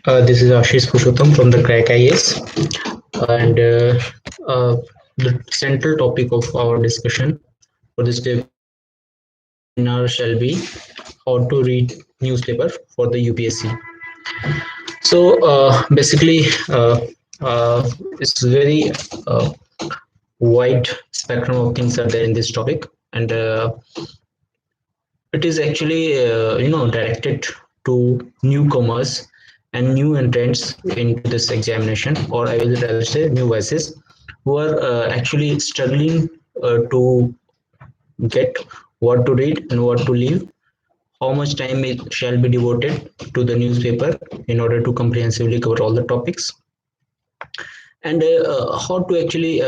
This is Ashish Pushottam from the CrackIAS, and the central topic of our discussion for this webinar shall be how to read newspaper for the UPSC. So basically, it's very wide spectrum of things are there in this topic, and it is actually directed to newcomers and new entrants into this examination, or I will rather say new voices who are actually struggling to get what to read and what to leave, how much time it shall be devoted to the newspaper in order to comprehensively cover all the topics, and how to actually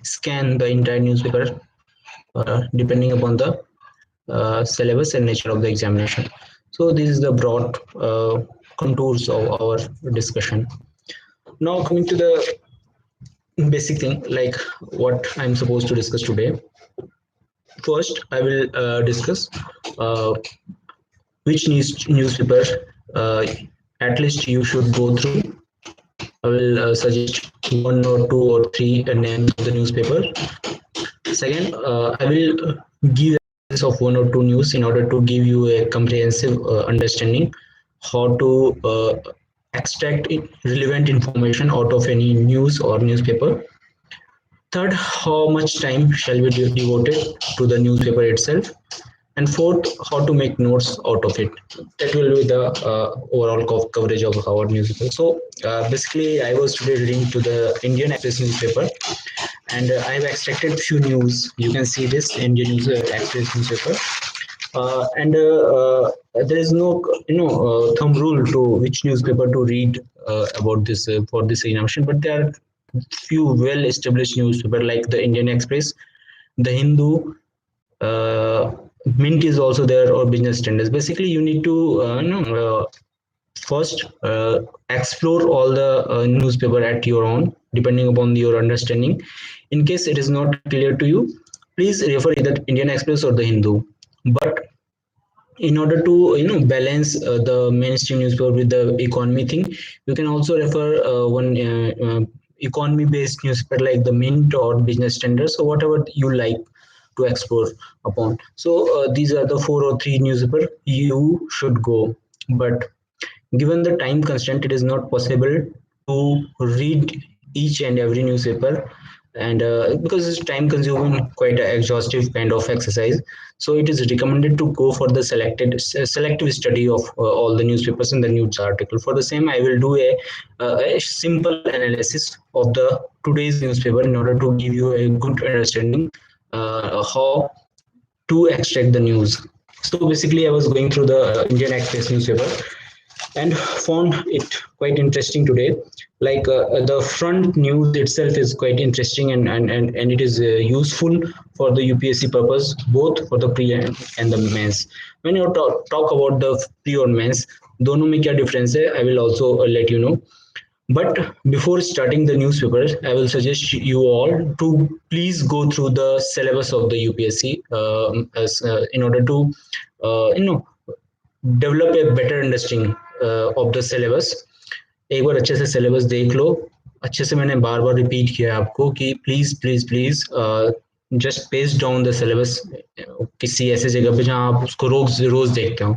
scan the entire newspaper depending upon the syllabus and nature of the examination. So this is the broad contours of our discussion. Now coming to the basic thing, like what I'm supposed to discuss today. First, I will discuss uh, which newspaper at least you should go through. I will suggest one or two or three names of the newspaper. Second, I will give of one or two news in order to give you a comprehensive understanding how to extract relevant information out of any news or newspaper. Third, how much time shall be devoted to the newspaper itself. And fourth, how to make notes out of it. That will be the overall coverage of our newspaper. So basically, I was today reading to the Indian Express newspaper, and I have extracted few news. You can see this Indian Express newspaper, and there is no thumb rule to which newspaper to read about this for this examination, but there are few well established newspaper like the Indian Express, the Hindu, uh, Mint is also there, or Business Standards. Basically, you need to first explore all the newspaper at your own, depending upon your understanding. In case it is not clear to you, please refer either Indian Express or the Hindu. But in order to balance the mainstream newspaper with the economy thing, you can also refer one economy based newspaper like the Mint or Business Standards, or whatever you like to explore upon. So these are the four or three newspaper you should go. But given the time constraint, it is not possible to read each and every newspaper, and because it's time consuming, quite an exhaustive kind of exercise. So it is recommended to go for the selective study of all the newspapers and the news article. For the same, I will do a simple analysis of the today's newspaper in order to give you a good understanding how to extract the news. So basically, I was going through the Indian Express newspaper and found it quite interesting today. Like the front news itself is quite interesting, and it is useful for the UPSC purpose, both for the pre and the mains. When you talk about the pre और mains, दोनों में क्या difference है, I will also let you know. But before starting the newspaper, I will suggest you all to please go through the syllabus of the UPSC in order to develop a better understanding of the syllabus. एक बार अच्छे से syllabus देख लो. अच्छे से मैंने बार बार repeat किया आपको कि please please please just paste down the syllabus किसी ऐसे जगह पे जहां आप उसको रोज रोज देखते हो.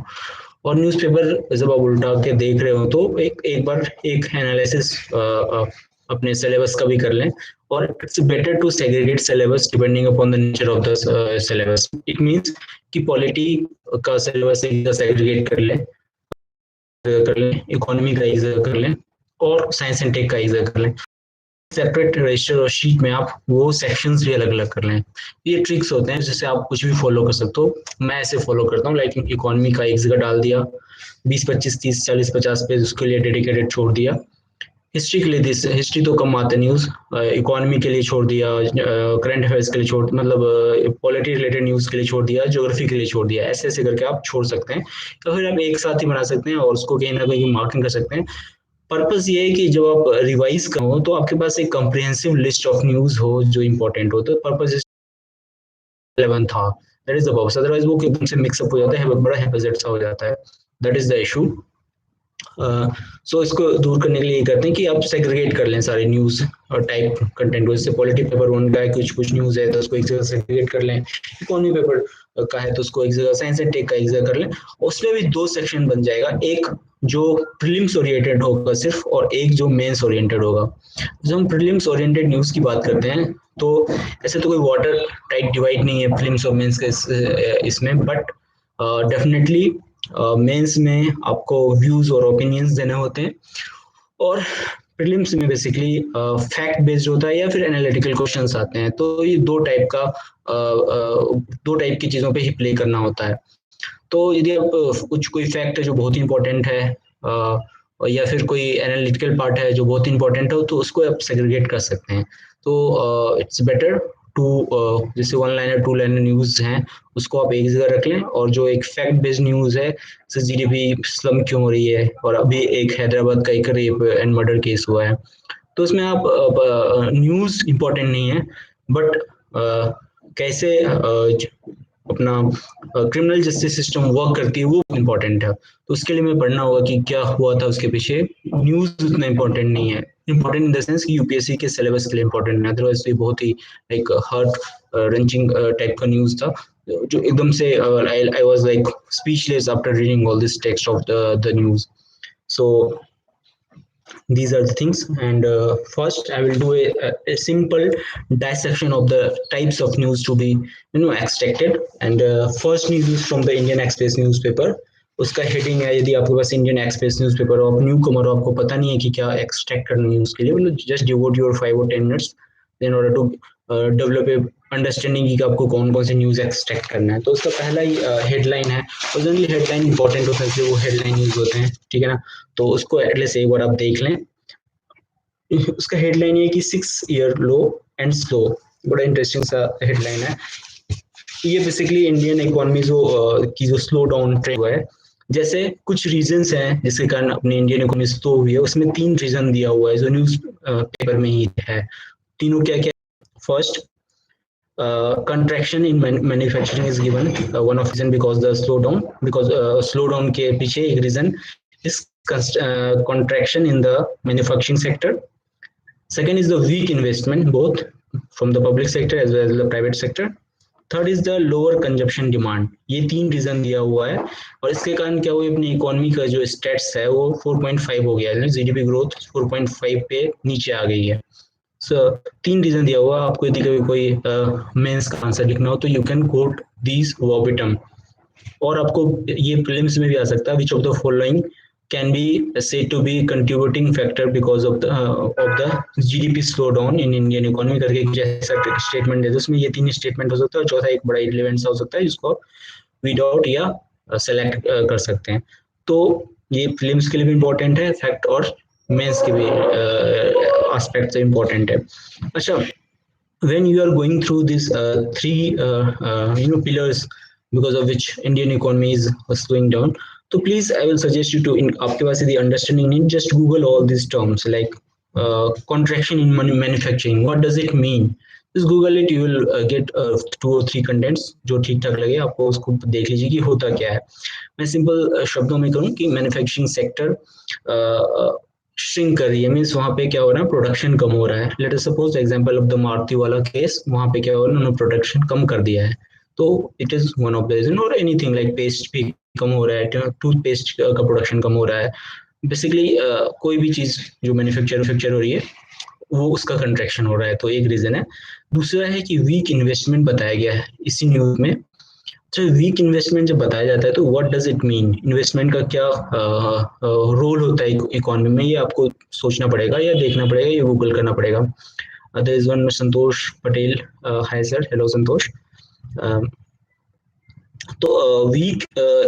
और न्यूज़पेपर जब आप उल्टा के देख रहे हो तो एक बार एक एनालिसिस अपने सिलेबस का भी कर लें. और it's better to segregate syllabus depending upon the nature of the syllabus. It means कि पॉलिटी का सिलेबस एक सेग्रीगेट कर लें, इकोनॉमी का एक जगह कर लें, और साइंस एंड टेक का एक जगह कर लें. सेपरेट रजिस्टर और शीट में आप वो सेक्शंस भी अलग अलग कर लें. ये ट्रिक्स होते हैं जिससे आप कुछ भी फॉलो कर सकते हो. मैं ऐसे फॉलो करता हूँ, लाइक इकोनॉमी का एक जगह डाल दिया, 20 25 30 40 50 पेज उसके लिए डेडिकेटेड छोड़ दिया. हिस्ट्री के लिए हिस्ट्री तो कम आते न्यूज, इकोनॉमी के लिए छोड़ दिया, करंट अफेयर्स के लिए छोड़, मतलब पॉलिटी रिलेटेड न्यूज के लिए छोड़ दिया, ज्योग्राफी के लिए छोड़ दिया. ऐसे ऐसे करके आप छोड़ सकते हैं, या फिर आप एक साथ ही बना सकते हैं और उसको कहीं ना कहीं मार्किंग कर सकते हैं. पर्पस ये है कि जब आप रिवाइज करो तो आपके पास एक कॉम्प्रिहेंसिव लिस्ट ऑफ न्यूज हो जो इंपॉर्टेंट हो. तो पर्पस 11 था, that is the purpose. Otherwise वो एकदम से मिक्सअप हो जाता है, बड़ा हेपेजेट सा हो जाता है. That is the issue. So इसको दूर करने के लिए ये करते हैं कि आप सेग्रीगेट कर लें सारे न्यूज़ और टाइप कंटेंट को। जैसे पॉलिटी पेपर वन का है, कुछ कुछ न्यूज़ है तो उसको एक जगह सेग्रीगेट कर लें, इकोनॉमी पेपर का है तो उसको एक जगह, साइंस एंड टेक का एक जगह कर लें। उसमें भी दो सेक्शन बन जाएगा, एक जो प्रीलिम्स ओरिएंटेड होगा सिर्फ, और एक जो मेंस ओरिएंटेड होगा। जब हम प्रीलिम्स ओरिएंटेड न्यूज़ की बात करते हैं तो ऐसे तो कोई वाटर टाइट डिवाइड नहीं है प्रीलिम्स और मेंस के इसमें, बट डेफिनेटली मेंस में आपको व्यूज और ओपिनियंस देने होते हैं, और प्रीलिम्स में बेसिकली फैक्ट बेस्ड होता है या फिर एनालिटिकल क्वेश्चंस आते हैं। तो ये दो टाइप की चीज़ों पे ही प्ले करना होता है। तो यदि आप कुछ कोई फैक्ट है जो बहुत ही इंपॉर्टेंट है, या फिर कोई एनालिटिकल पार्ट है जो बहुत इंपॉर्टेंट हो, तो उसको आप सेग्रीगेट कर सकते हैं। तो इट्स बेटर टू, जैसे one liner two liner news हैं उसको आप एक जगह रख लें, और जो एक फैक्ट बेस्ड न्यूज़ है जैसे जीडीपी स्लम क्यों हो रही है, और अभी एक हैदराबाद का एक रेप एंड मर्डर केस हुआ है, तो उसमें आप न्यूज़ इम्पोर्टेंट नहीं है, बट कैसे अपना क्रिमिनल जस्टिस सिस्टम वर्क करती है वो इम्पोर्टेंट है। तो उसके लिए मैं पढ़ना होगा कि क्या हुआ था उसके पीछे। न्यूज़ उतना इम्पोर्टेंट नहीं है, इम्पोर्टेंट इन द सेंस कि यूपीएससी के सिलेबस के लिए इम्पोर्टेंट है, अदरवाइज ये बहुत ही एक हार्ट रंचिंग टाइप का न्यूज़ था, जो एकदम से I was like speechless after reading all this text of the news. So these are the things, and first I will do a simple dissection of the types of news to be extracted, and first news is from the Indian Express newspaper. उसका heading है, यदि आपके पास Indian Express newspaper हो, आप new कमर हो, आपको पता नहीं है कि क्या एक्सट्रैक्ट करना है न्यूज़ के लिए, मतलब just devote your 5 or 10 minutes in order to develop a understanding कि आपको कौन कौन से न्यूज़ एक्सट्रैक्ट करना है। तो उसका पहला ही हेडलाइन है, और जनरली हेडलाइन इंपॉर्टेंट होता है, वो हेडलाइन न्यूज़ होते हैं, ठीक है ना। तो उसको एटलीस्ट एक बार आप देख लें। उसका हेडलाइन ये कि 6 year लो एंड स्लो, बड़ा इंटरेस्टिंग सा हेडलाइन है। ये बेसिकली इंडियन इकोनॉमी की जो स्लो डाउन ट्रेंड हुआ है, जैसे कुछ रीजंस हैं जिसके कारण अपनी इंडियन इकोनॉमी स्लो हुई है, उसमें 3 रीजन दिया हुआ है जो न्यूज पेपर में ही है। तीनों क्या क्या? First, contraction in manufacturing is given, one of reason because the slowdown, because slowdown के पीछे एक reason is contraction in the manufacturing sector. Second is the weak investment, both from the public sector as well as the private sector. Third is the lower consumption demand. ये 3 reason दिया हुआ है, और इसके कारण क्या हुआ, अपनी इकोनॉमी का जो स्टेट्स है वो 4.5 हो गया है, जीडीपी ग्रोथ 4.5 पे नीचे आ गई है। सो 3 रीजन दिया हुआ, आपको यदि कभी कोई मेंस का आंसर लिखना हो तो यू कैन कोट दीज वर्बिटम, और आपको ये प्रीलिम्स में भी आ सकता है, which of the following can be said to be contributing factor because of the GDP slowdown in Indian economy करके जैसा स्टेटमेंट है, उसमें ये 3 स्टेटमेंट हो सकता है, और चौथा एक बड़ा रिलेवेंट सा हो सकता है जिसको वीड आउट या सेलेक्ट कर सकते हैं। तो ये फिल्म्स के लिए भी इम्पोर्टेंट है फैक्ट, और मेंस के भी एस्पेक्ट से इम्पोर्टेंट है। अच्छा, when you are going through these three pillars because of which Indian economy is slowing down, so please I will suggest you to, in आपके पास यदि understanding नहीं, just Google all these terms like contraction in manufacturing, what does it mean? Just Google it, you will get 2 or 3 contents जो ठीक ठाक लगे आपको, उसको देख लीजिए कि होता क्या है। मैं सिंपल शब्दों में कहूँ कि मैन्युफैक्चरिंग सेक्टर श्रिंक कर रही है, मीन्स वहाँ पे क्या हो रहा है, प्रोडक्शन कम हो रहा है। Let us suppose example of the Maruti वाला केस, वहाँ पे क्या हो रहा है, उन्होंने प्रोडक्शन कम कर दिया है, तो it is one of the reason. और एनीथिंग लाइक पेस्ट भी कम हो रहा है, टूथपेस्ट का प्रोडक्शन कम हो रहा है, बेसिकली कोई भी चीज जो मैन्युफैक्चर हो रही है वो उसका कंट्रैक्शन हो रहा है, तो एक रीजन है। दूसरा है कि वीक इन्वेस्टमेंट बताया गया है इसी न्यूज में। तो वीक इन्वेस्टमेंट जब बताया जाता है तो what does it mean, investment का क्या रोल होता है इकोनॉमी में, ये आपको सोचना पड़ेगा या देखना पड़ेगा या गूगल करना पड़ेगा। There is one Santosh Patel, hi sir, hello Santosh. तो वीक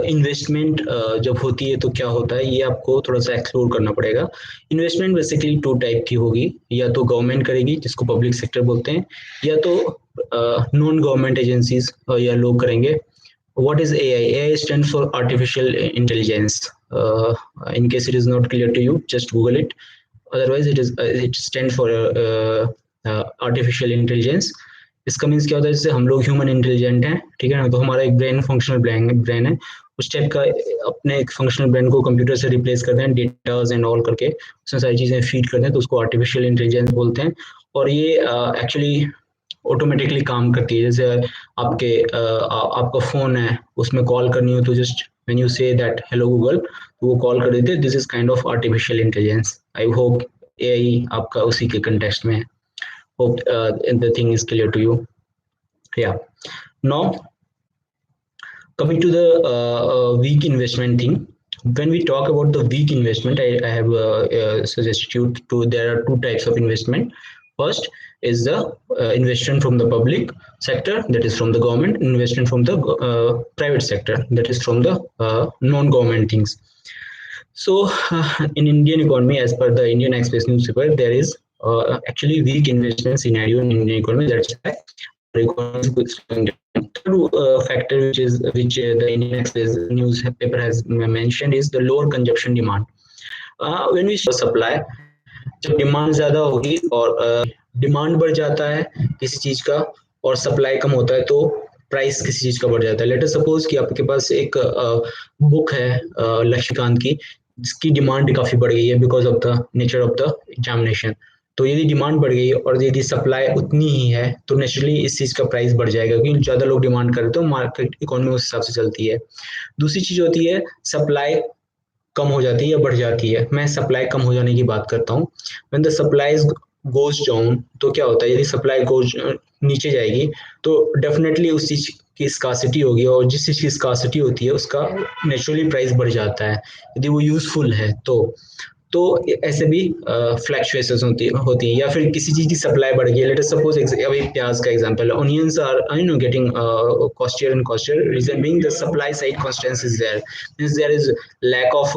इन्वेस्टमेंट जब होती है तो क्या होता है, ये आपको थोड़ा सा एक्सप्लोर करना पड़ेगा। इन्वेस्टमेंट बेसिकली 2 टाइप की होगी, या तो गवर्नमेंट करेगी जिसको पब्लिक सेक्टर बोलते हैं, या तो नॉन गवर्नमेंट एजेंसीज या लोग करेंगे। What is AI? AI stands for artificial intelligence. In case it is not clear to you, just Google it. Otherwise, it stands for artificial intelligence. इसका मीन्स क्या होता है, जैसे हम लोग ह्यूमन इंटेलिजेंट हैं, ठीक है ना, तो हमारा एक ब्रेन फंक्शनल ब्रेन है, उस टाइप का अपने एक फंक्शनल ब्रेन को कंप्यूटर से रिप्लेस करते हैं, डेटाज एंड ऑल करके उसमें सारी चीज़ें फीड करते हैं, तो उसको आर्टिफिशियल इंटेलिजेंस बोलते हैं। और ये एक्चुअली ऑटोमेटिकली काम करती है। जैसे आपका फ़ोन है, उसमें कॉल करनी हो तो just when you say that hello Google, तो वो कॉल कर देते हैं। This is kind of artificial intelligence. I hope AI आपका उसी के कंटेक्स्ट में है। Hope the thing is clear to you. या now coming to the weak investment thing. When we talk about the weak investment, I have suggested you to, there are two types of investment. First is the investment from the public sector, that is from the government. Investment from the private sector, that is from the non-government things. So in Indian economy, as per the Indian Express newspaper, there is actually weak investment scenario in Indian economy. That's why our economy is going down. Third factor, which the Indian Express newspaper has mentioned, is the lower consumption demand. When we supply, जब demand ज्यादा होगी और demand बढ़ जाता है किसी चीज का और सप्लाई कम होता है, तो प्राइस किसी चीज का बढ़ जाता है। लेट अस सपोज कि आपके पास एक बुक है लक्ष्मीकांत की, जिसकी डिमांड काफी बढ़ गई है because of the nature of the examination. तो यदि डिमांड बढ़ गई और यदि सप्लाई उतनी ही है तो नेचुरली इस चीज का प्राइस बढ़ जाएगा, क्योंकि ज्यादा लोग डिमांड करते हैं तो मार्केट इकोनॉमी उस हिसाब से चलती है। दूसरी चीज होती है सप्लाई कम हो जाती है या बढ़ जाती है। मैं सप्लाई कम हो जाने की बात करता हूँ। When the supply goes down, तो क्या होता है, यदि सप्लाई गोज नीचे जाएगी तो डेफिनेटली उस चीज की स्कासिटी होगी, और जिस चीज की स्कासिटी होती है उसका नेचुरली प्राइस बढ़ जाता है यदि वो यूजफुल है तो ऐसे भी फ्लैक्चुएशंस होती है। या फिर किसी चीज की सप्लाई बढ़ गई, लेट अस सपोज अभी प्याज का एग्जांपल है, onions are getting costlier and costlier, reason being the supply side constraints is there, means there is lack of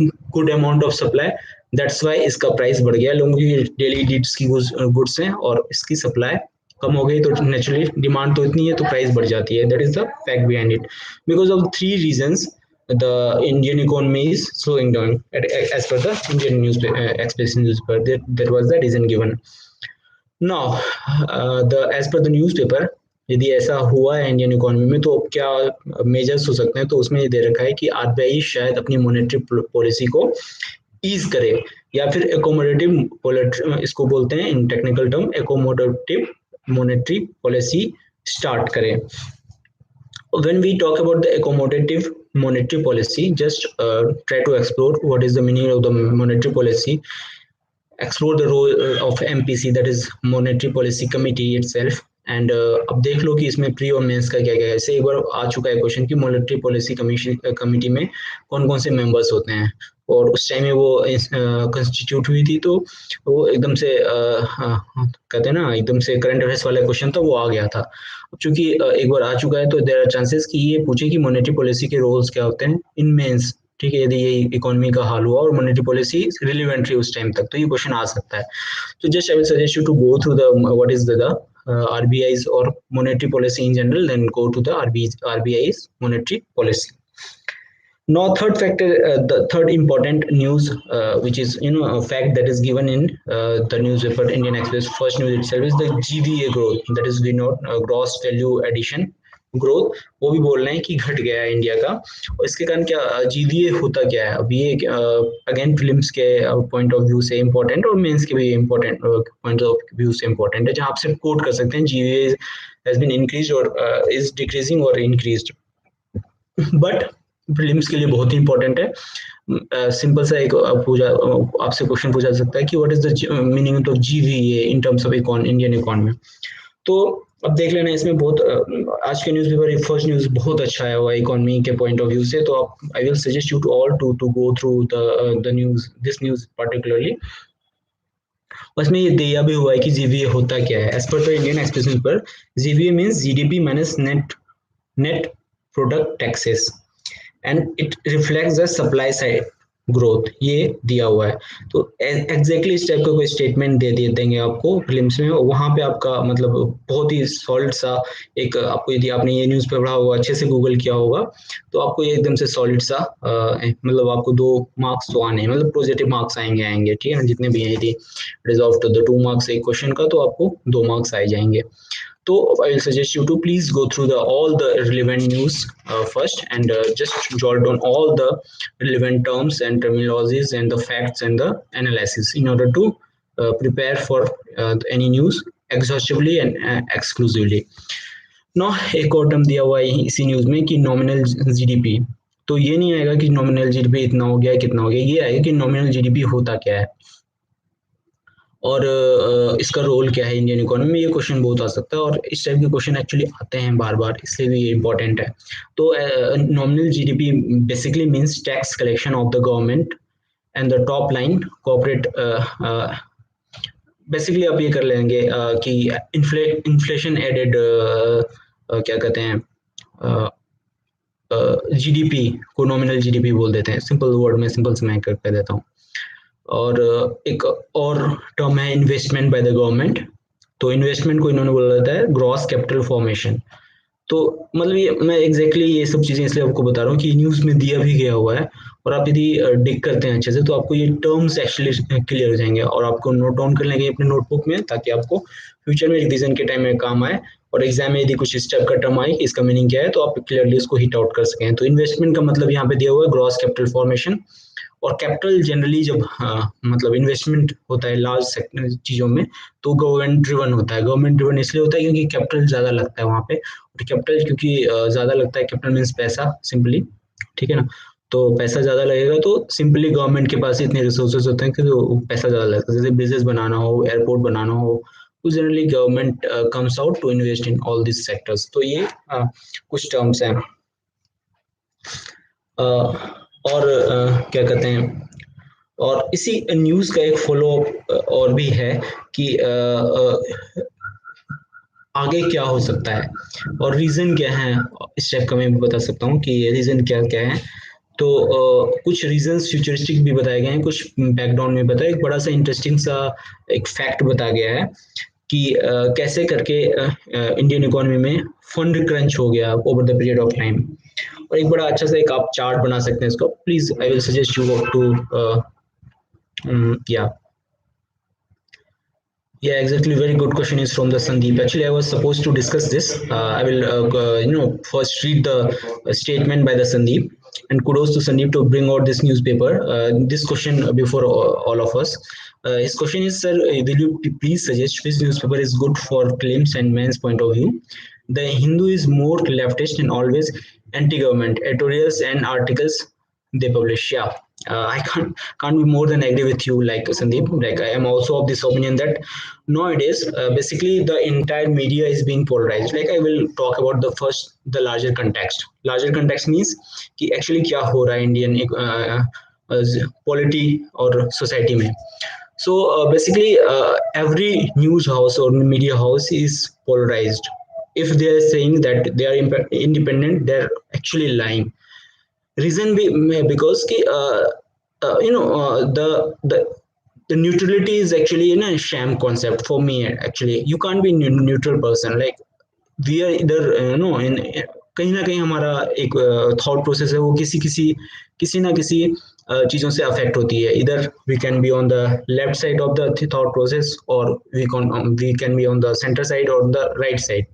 good amount of supply, that's why इसका प्राइस बढ़ गया। लोगों की डेली नीड्स की गुड्स हैं और इसकी सप्लाई कम हो गई तो नेचुरली डिमांड तो इतनी है तो प्राइस बढ़ जाती है। That is the fact behind it. Because of three reasons the Indian economy is slowing down as per the Indian Express newspaper. That was the reason given. Now, as per the newspaper, यदि ऐसा हुआ है Indian economy में तो क्या measures हो सकते हैं, तो उसमें ये दे रखा है कि आरबीआई शायद अपनी मॉनेटरी पॉलिसी को ईज करे या फिर एकोमोडेटिव, इसको बोलते हैं इन technical term accommodative monetary policy start करे। When we talk about the accommodative monetary policy, just try to explore what is the meaning of the monetary policy, explore the role of MPC, that is monetary policy committee itself, and अब देख लो कि इसमें pre और mains का क्या क्या है। ऐसे एक बार आ चुका है क्वेश्चन कि मॉनेटरी पॉलिसी कमिटी में कौन कौन से मेंबर्स होते हैं, और उस टाइम में वो कंस्टिट्यूट हुई थी तो वो एकदम से कहते हैं ना एकदम से करंट अफेयर्स वाला क्वेश्चन था, वो आ गया था। अब चूंकि एक बार आ चुका है तो देयर आर चांसेस कि ये पूछे कि मॉनेटरी पॉलिसी के रोल्स क्या होते हैं इन मेंस, ठीक है, यदि ये इकोनॉमी का हाल हुआ और मॉनेटरी पॉलिसी रिलेवेंट रही उस टाइम तक तो ये क्वेश्चन आ सकता है। तो just I will suggest you to go through the what is the RBI's or monetary policy in general, then go to the RBI's monetary policy. Now, third factor, the third important news, which is a fact that is given in the newspaper Indian Express first news itself, is the GVA growth, that is gross value addition growth, वो भी बोल रहे हैं कि घट गया है India का। और इसके कारण क्या जीवीए होता क्या है, अब ये अगेन फिल्म्स के पॉइंट ऑफ व्यू से इम्पोर्टेंट और मेंस के भी इम्पोर्टेंट पॉइंट ऑफ व्यू से इम्पोर्टेंट है, जहाँ आप सिर्फ कोट कर सकते हैं जीवीए हैज बीन इंक्रीज और इज डिक्रीजिंग और इंक्रीज्ड, बट फिल्म्स के लिए बहुत ही इंपॉर्टेंट है। सिंपल सा एक आपसे क्वेश्चन पूछा जा सकता है कि what is the meaning of GVA in terms of Indian economy. तो अब देख लेना इसमें बहुत आज के न्यूज़पेपर फर्स्ट न्यूज़ बहुत अच्छा है हुआ इकोनॉमी के पॉइंट ऑफ व्यू से, तो आप I will suggest you to all to go through the news, this news particularly. उसमें ये दिया भी हुआ है कि जीवीए होता क्या है। As per the Indian Express per GVA means GDP minus net product taxes and it reflects the supply side growth, ये दिया हुआ है। तो एग्जैक्टली इस टाइप का कोई स्टेटमेंट दे देंगे आपको फिल्म्स में, वहां पे आपका मतलब बहुत ही सॉलिड सा एक आपको, यदि आपने ये न्यूज़ पढ़ा होगा अच्छे से गूगल किया होगा तो आपको ये एकदम से सॉलिड सा मतलब आपको 2 मार्क्स तो आने मतलब पॉजिटिव मार्क्स आएंगे, ठीक है ना, जितने भी हैं। यदि रिजॉल्व टू द 2 मार्क्स एक क्वेश्चन का तो आपको 2 मार्क्स आ जाएंगे। So I will suggest you to please go through the all the relevant news first, and just jot down all the relevant terms and terminologies and the facts and the analysis in order to prepare for any news exhaustively and exclusively. ना एक और term दिया हुआ है इसी news में कि nominal GDP. तो ये नहीं आएगा कि नॉमिनल जीडीपी इतना हो गया कितना हो गया, ये आएगा कि नॉमिनल जीडीपी होता क्या है और इसका रोल क्या है इंडियन इकोनॉमी में। ये क्वेश्चन बहुत आ सकता है और इस टाइप के क्वेश्चन एक्चुअली आते हैं बार बार, इसलिए भी ये इंपॉर्टेंट है। तो nominal GDP basically means tax collection of the government and the top line corporate. Basically आप ये कर लेंगे कि इन्फ्लेशन एडेड क्या कहते हैं जीडीपी को नॉमिनल जीडीपी बोल देते हैं, सिंपल वर्ड में सिंपल से मैं कर देता हूँ। और एक और टर्म है इन्वेस्टमेंट बाय द गवर्नमेंट। तो इन्वेस्टमेंट को इन्होंने बोला जाता है ग्रॉस कैपिटल फॉर्मेशन। तो मतलब ये मैं एग्जैक्टली ये सब चीजें इसलिए आपको बता रहा हूँ कि न्यूज में दिया भी गया हुआ है, और आप यदि डिग करते हैं अच्छे से तो आपको ये टर्म्स एक्चुअली क्लियर हो जाएंगे और आपको नोट डाउन कर लेंगे अपने नोटबुक में, ताकि आपको फ्यूचर में रिवीजन के टाइम में काम आए और एग्जाम में यदि कुछ स्टेप का टर्म आए इसका मीनिंग क्या है तो आप क्लियरली उसको हिट आउट कर सकें। तो इन्वेस्टमेंट का मतलब यहाँ पे दिया हुआ है ग्रॉस कैपिटल फॉर्मेशन। और कैपिटल जनरली जब मतलब इन्वेस्टमेंट होता है लार्ज चीजों में तो गवर्नमेंट ड्रिवन होता है। गवर्नमेंट ड्रिवन इसलिए होता है क्योंकि कैपिटल ज्यादा लगता है वहां पे, और कैपिटल क्योंकि ज्यादा लगता है, कैपिटल मीन्स पैसा सिंपली, ठीक है ना। तो पैसा ज्यादा लगेगा तो सिंपली गवर्नमेंट के पास इतने रिसोर्सेज होते हैं कि तो पैसा ज्यादा लगता है। जैसे बिजनेस बनाना हो, एयरपोर्ट बनाना हो, तो generally government comes out to invest in all this sectors. तो ये कुछ टर्म्स हैं। और क्या कहते हैं, और इसी न्यूज का एक फॉलो अप और भी है कि आगे क्या हो सकता है और रीजन क्या है। इस टाइप का मैं भी बता सकता हूँ कि रीजन क्या क्या है। तो कुछ रीजंस फ्यूचरिस्टिक भी बताए गए हैं, कुछ बैकग्राउंड में बताया। एक बड़ा सा इंटरेस्टिंग सा एक फैक्ट बताया गया है कि कैसे करके इंडियन इकोनॉमी में फंड क्रंच हो गया over the period of time. और एक बड़ा अच्छा सा एक आप चार्ट बना सकते हैं इसको। Please I will suggest you to yeah. Yeah, exactly. Very good question is from the Sandeep. Actually, I was supposed to discuss this. I will, first read the statement by the Sandeep. And kudos to Sandeep to bring out this newspaper. This question before all of us. His question is, sir, will you please suggest which newspaper is good for claims and man's point of view? The Hindu is more leftist and always anti-government. Editorials and articles they publish. Yeah, I can't be more than agree with you, like Sandeep. Like I am also of this opinion that nowadays basically the entire media is being polarized. Like I will talk about the larger context. Larger context means कि actually क्या हो रहा है Indian polity और society में। So basically every news house or media house is polarized. If they are saying that they are independent, they're actually lying. Reason be because ki, the neutrality is actually a sham concept for me. Actually you can't be neutral person. Like we are either in कहीं ना कहीं हमारा एक thought process है वो किसी ना किसी चीजों से अफेक्ट होती है। इधर we can be on the left side of the thought process और we can be on the centre side और the right side,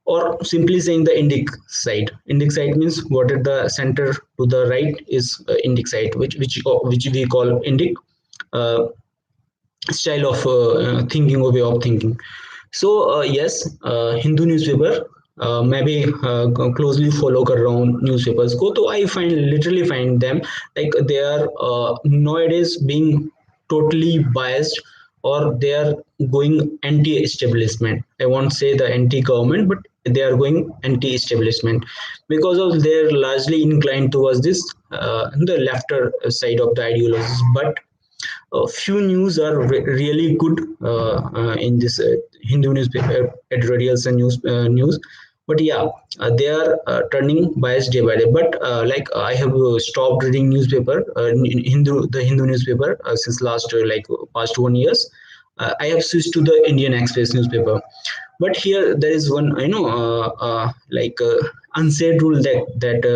or simply saying the indic side. Indic side means what at the center to the right is indic side, which we call indic uh, style of thinking or way of thinking. So yes, Hindu newspaper मैं भी closely follow कर रहा हूँ newspapers को। तो I find literally find them like they are nowadays being totally biased, or they are going anti-establishment. I won't say the anti-government, but they are going anti-establishment because of they're largely inclined towards this the lefter side of the ideologies. But few news are really good in this Hindu newspaper editorials and news. But yeah, they are turning biased day by day. But like I have stopped reading newspaper, the Hindu newspaper since last like past 1 years. I have switched to the Indian Express newspaper. But here there is one like unsaid rule that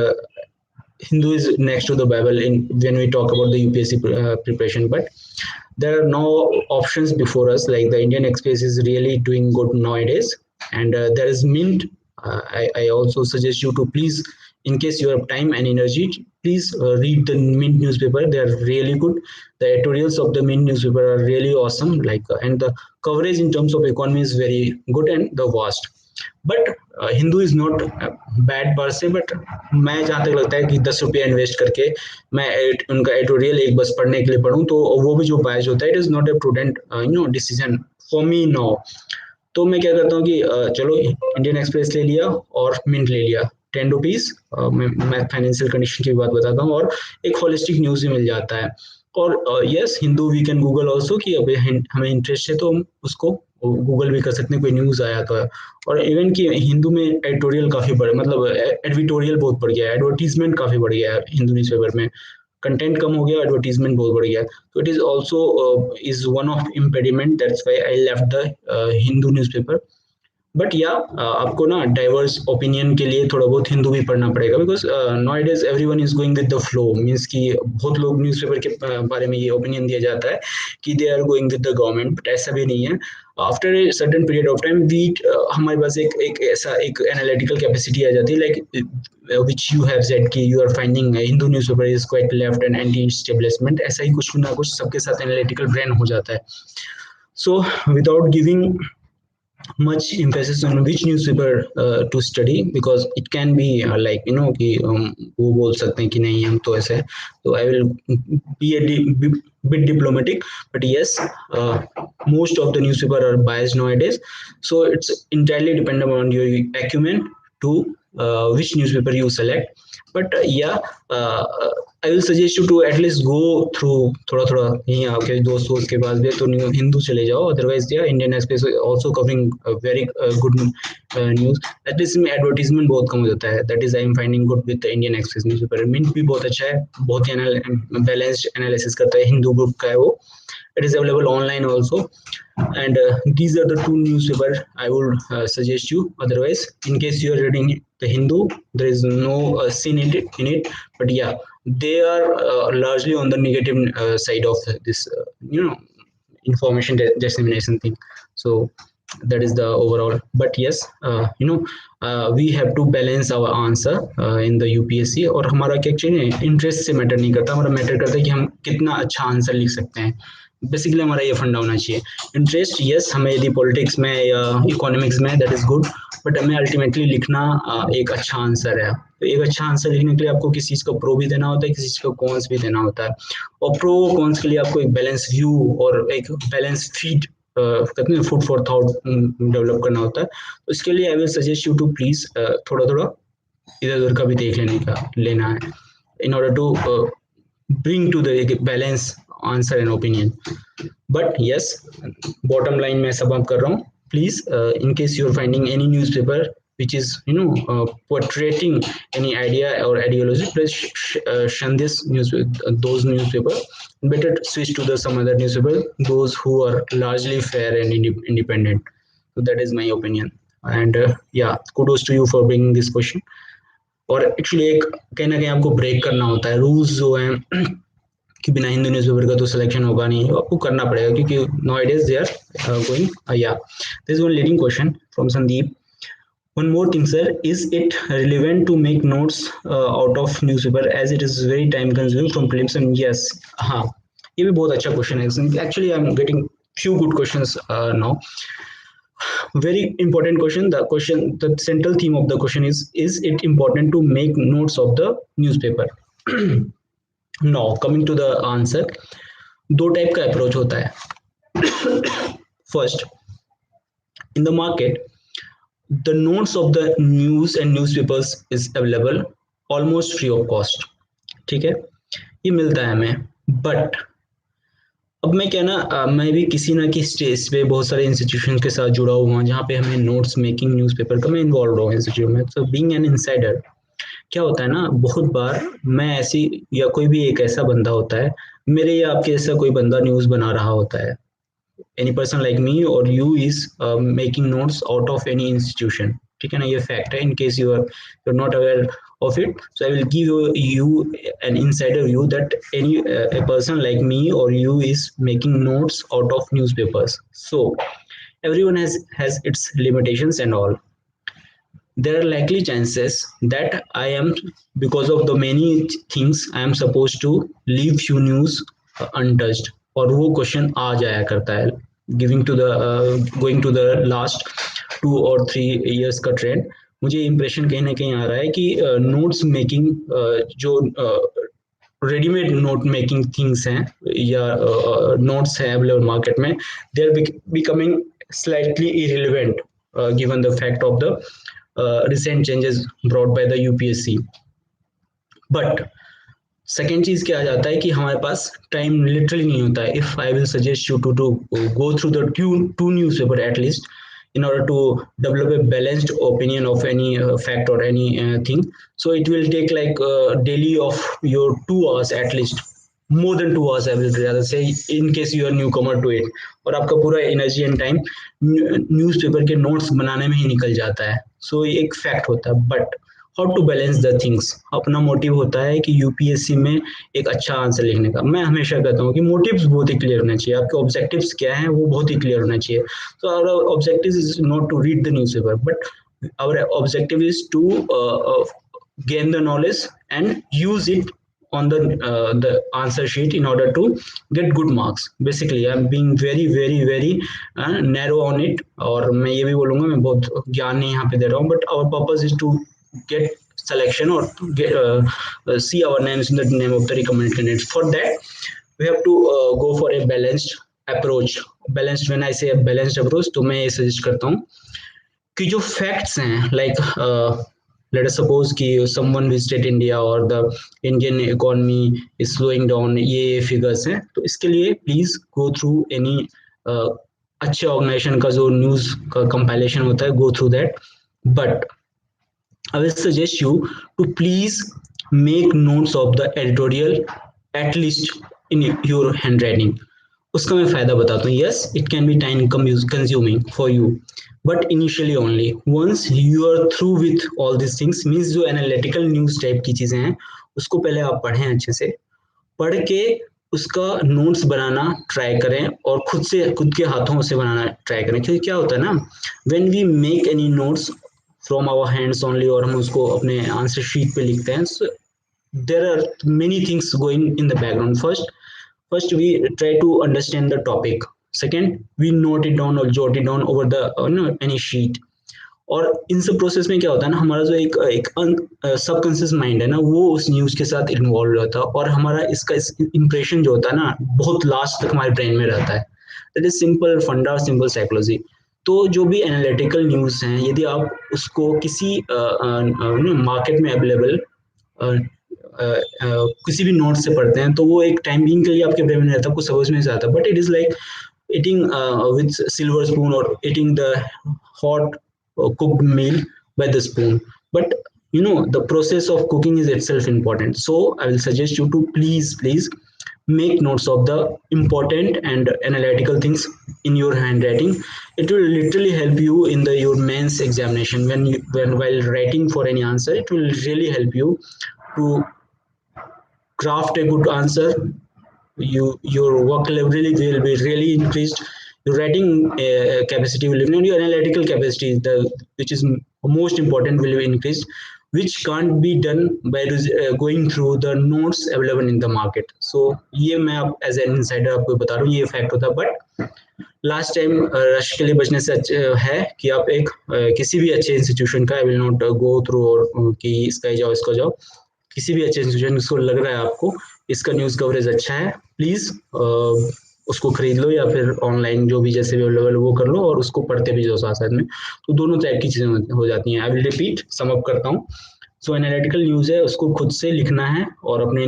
Hindu is next to the Bible in when we talk about the UPSC preparation. But there are no options before us. Like the Indian Express is really doing good nowadays. and there is Mint. I also suggest you to please, in case you have time and energy, please read the Mint newspaper. They are really good. The editorials of the Mint newspaper are really awesome. And the coverage in terms of economy is very good and the vast. But Hindu is not bad पर से, but मैं जहाँ तक लगता है कि 10 रुपया invest करके मैं उनका एडिटोरियल एक बस पढ़ने के लिए पढ़ूँ, तो वो भी जो बायस होता है, it is not a prudent decision for me now. तो मैं क्या करता हूँ कि चलो इंडियन एक्सप्रेस ले लिया और मिंट ले लिया, 10 रुपीज. मैं फाइनेंशियल कंडीशन की बात बताता हूँ, और एक होलिस्टिक न्यूज ही मिल जाता है. और yes, Hindu we can Google also, कि अब हमें इंटरेस्ट है तो हम उसको गूगल भी कर सकते हैं, कोई न्यूज आया तो है. और इवन कि हिंदू में एडिटोरियल काफी बड़े, मतलब एडिटोरियल बहुत बढ़ गया है, एडवर्टीजमेंट काफी बढ़ गया है हिंदू न्यूज़पेपर में. कंटेंट कम हो गया, एडवर्टीजमेंट बहुत बढ़ गया. तो it is also is one of impediment, that's why I left the Hindu newspaper. But या आपको ना डाइवर्स ओपिनियन के लिए थोड़ा बहुत हिंदू भी पढ़ना पड़ेगा, because nowadays everyone is going with the flow. Means कि बहुत लोग न्यूज़पेपर के बारे में ये ओपिनियन दिया जाता है कि they are going with the government, but ऐसा भी नहीं है. After a certain period of time we हमारे पास एक ऐसा एक एनालिटिकल कैपेसिटी आ जाती है, like which you have said कि you are finding Hindu newspaper is quite left and anti establishment. ऐसा ही कुछ ना कुछ सबके साथ एनालिटिकल ब्रेन हो जाता है. So without giving much emphasis on which newspaper to study, because it can be like कि वो बोल सकते हैं कि नहीं हम तो ऐसे. तो I will be a bit diplomatic, but yes, most of the newspaper are biased nowadays, so it's entirely dependent on your acumen to which newspaper you select. But yeah, I will suggest you to at least go through थोड़ा थोड़ा यहीं आपके दोस्त के पास भी तो हिंदू चले जाओ. अदरवाइज या Indian Express also covering very good news. At least में एडवर्टीजमेंट बहुत कम हो जाता है. That is I am finding good with Indian Express newspaper. Mint भी बहुत अच्छा है, बहुत ही बैलेंस्ड एनालिसिस करता है, हिंदू ग्रुप का है वो. It is available online also, and these are the two newspaper I would suggest you. Otherwise, in case you are reading the Hindu, there is no sin in it, but yeah, they are largely on the negative side of this information dissemination thing. So that is the overall. But yes, we have to balance our answer in the UPSC. और हमारा क्या चाहिए, interest से matter नहीं करता, हमारा matter करता है कि हम कितना अच्छा आंसर लिख सकते हैं. बेसिकली हमारा ये फंडा होना चाहिए. इंटरेस्ट यस, हमें यदि पॉलिटिक्स में या इकोनॉमिक्स में, दैट इज गुड, बट हमें अल्टीमेटली लिखना एक अच्छा आंसर है. तो एक अच्छा आंसर लिखने के लिए आपको किसी चीज़ का प्रो भी देना होता है, किसी चीज़ का कॉन्स भी देना होता है. और प्रो कॉन्स के लिए आपको एक बैलेंस व्यू और एक बैलेंस फीड कहते हैं फूड फॉर थॉट डेवलप करना होता है. तो इसके लिए I will suggest you to please थोड़ा थोड़ा इधर उधर का भी देख लेना है, in order to bring to the balance answer and opinion. But yes, bottom line मैं सब up कर रहा हूँ. Please, in case you are finding any newspaper which is portraying any idea or ideology, please shun this those newspaper. Better switch to the some other newspaper, those who are largely fair and independent. So that is my opinion. And yeah, kudos to you for bringing this question. और actually एक कहीं ना कहीं आपको break करना होता है. Rules जो हैं कि बिना हिंदू न्यूज़पेपर का तो सिलेक्शन होगा नहीं, आपको करना पड़ेगा, क्योंकि नाउअडेज दे आर गोइंग. या this is one leading question from Sandeep. One more thing, sir, is it relevant to make notes out of newspaper as it is very time consuming from prelims? And yes, हाँ, ये भी बहुत अच्छा question है. Actually, I'm getting few good questions now. Very important question. The central theme of the question is it important to make notes of the newspaper? Now coming to the answer, दो type का approach होता है. First, in the market, the notes of the news and newspapers is available almost free of cost. ठीक है, ये मिलता है हमें. बट अब मैं क्या ना मैं भी किसी ना किसी स्टेज पे बहुत सारे इंस्टीट्यूशन के साथ जुड़ा हुआ हूँ जहाँ पे हमें नोट्स मेकिंग न्यूज़पेपर का मैं इन्वॉल्व हूँ इंस्टीट्यूट में. तो बीइंग एन इनसाइडर क्या होता है ना, बहुत बार मैं ऐसी या कोई भी एक ऐसा बंदा होता है, मेरे या आपके जैसा कोई बंदा न्यूज़ बना रहा होता है. any person like me or you is making notes out of any institution. ठीक है ना, ये फैक्ट है. in case you're not aware of it, so I will give you an insider view that any a person like me or you is making notes out of newspapers. So everyone has its limitations and all. There are likely chances that I am, because of the many things I am supposed to leave few news untouched, और वो question आ जाया करता है giving to the going to the last 2 और 3 years का trend. मुझे impression कहीं ना कहीं आ रहा है कि नोट्स मेकिंग जो रेडीमेड नोट मेकिंग थिंग्स हैं या नोट्स हैं अवेलेबल मार्केट में, they are becoming slightly irrelevant given the fact of the recent changes brought by the UPSC. But second चीज क्या आ जाता है कि हमारे पास टाइम लिटरली नहीं होता है. If I will suggest you to go through the two newspaper at least in order to develop a balanced opinion of any fact or any thing, so it will take like daily of your 2 hours at least, more than 2 hours I will rather say, in case you are newcomer to it. और आपका पूरा energy and time newspaper के notes बनाने में ही निकल जाता है. So ये एक फैक्ट होता है. But how to balance the things, अपना मोटिव होता है कि यूपीएससी में एक अच्छा आंसर लिखने का. मैं हमेशा कहता हूँ कि मोटिव्स बहुत ही क्लियर होना चाहिए, आपके ऑब्जेक्टिव्स क्या हैं वो बहुत ही क्लियर होना चाहिए. So our objective is not to read the newspaper, but our objective is to gain the knowledge and use it on the answer sheet in order to get good marks. Basically I'm being very narrow on it, और मैं ये भी बोलूँगा मैं बहुत ज्ञान नहीं यहाँ पे दे रहा हूँ, but our purpose is to get selection or get see our names in the name of the recommended candidates. For that we have to go for a balanced approach. Balanced, when I say a balanced approach, तो मैं ये suggest करता हूँ कि जो facts हैं like let us suppose कि someone visited India or the Indian economy is slowing down, ये फिगर्स हैं, तो इसके लिए प्लीज गो थ्रू एनी अच्छे ऑर्गेनाइजेशन का जो न्यूज का कंपाइलेशन होता है, go through that. But I will suggest you to please make notes of the editorial at least in your handwriting. उसका मैं फायदा बताता हूँ. Yes, it can be time consuming for you, but initially only. Once you are through with all these things, means जो analytical news type की चीजें हैं उसको पहले आप पढ़ें, अच्छे से पढ़ के उसका नोट्स बनाना ट्राई करें और खुद के हाथों से बनाना ट्राई करें. क्योंकि क्या होता है ना, when we make any notes from our hands only और हम उसको अपने आंसर शीट पे लिखते हैं, so there are many things going in the background. First we try to understand the topic. Second we note it down or jot it down over the any sheet. और इन सब process में क्या होता है ना, हमारा जो एक सबकॉन्शियस माइंड है ना, वो उस न्यूज के साथ इन्वॉल्व रहता है और हमारा इसका इम्प्रेशन जो होता है ना बहुत लास्ट तक हमारे ब्रेन में रहता है. दैट इज सिंपल फंडा, सिंपल साइकोलॉजी. तो जो भी एनालिटिकल न्यूज हैं, यदि आप उसको किसी मार्केट में अवेलेबल किसी भी नोट से पढ़ते हैं, तो वो एक टाइम बीइंग के लिए आपके ब्रेन में रहता है, कुछ समझ में नहीं आता. But it is like eating with silver spoon or eating the hot cooked meal by the spoon. But the process of cooking is itself important. So I will suggest you to please make notes of the important and analytical things in your handwriting. It will literally help you in your mains examination. When while writing for any answer, it will really help you to craft a good answer. Your vocabulary will be really increased, your writing capacity will increase, your analytical capacity, which is most important, will be increased, which can't be done by going through the notes available in the market. So ये मैं आप as an insider आपको बता रहा हूँ, ये fact होता है. बट लास्ट टाइम रश के लिए बचने से है कि आप एक किसी भी अच्छे इंस्टीट्यूशन का, I will not go through और कि इसका इसका जाओ, किसी भी अच्छे इंस्टीट्यूशन जिसको लग रहा है आपको इसका न्यूज़ कवरेज अच्छा है, प्लीज़ उसको खरीद लो या फिर ऑनलाइन जो भी जैसे भी अवेलेबल वो कर लो और उसको पढ़ते भी जाओ साथ साथ में. तो दोनों टाइप की चीज़ें हो जाती हैं. I will repeat, sum up करता हूँ. सो एनालिटिकल न्यूज़ है, उसको खुद से लिखना है और अपने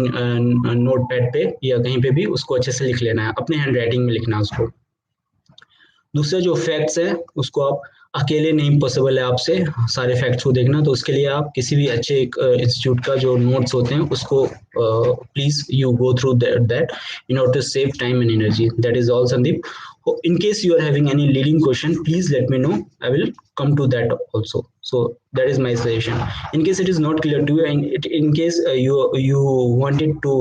नोट पैड पे या कहीं पे भी उसको अच्छे से लिख लेना है, अपने हैंड राइटिंग में लिखना है उसको. दूसरा जो फैक्ट्स है उसको आप अकेले नहीं पॉसिबल है आपसे सारे फैक्ट्स को देखना, तो उसके लिए आप किसी भी अच्छे इंस्टीट्यूट का जो नोट्स होते हैं उसको please you go through that in order to save time and energy. That is all Sandeep. in case you are having any leading question, please let me know. I will come to that also. So that is my suggestion. In case it is not clear to you, and in case you wanted to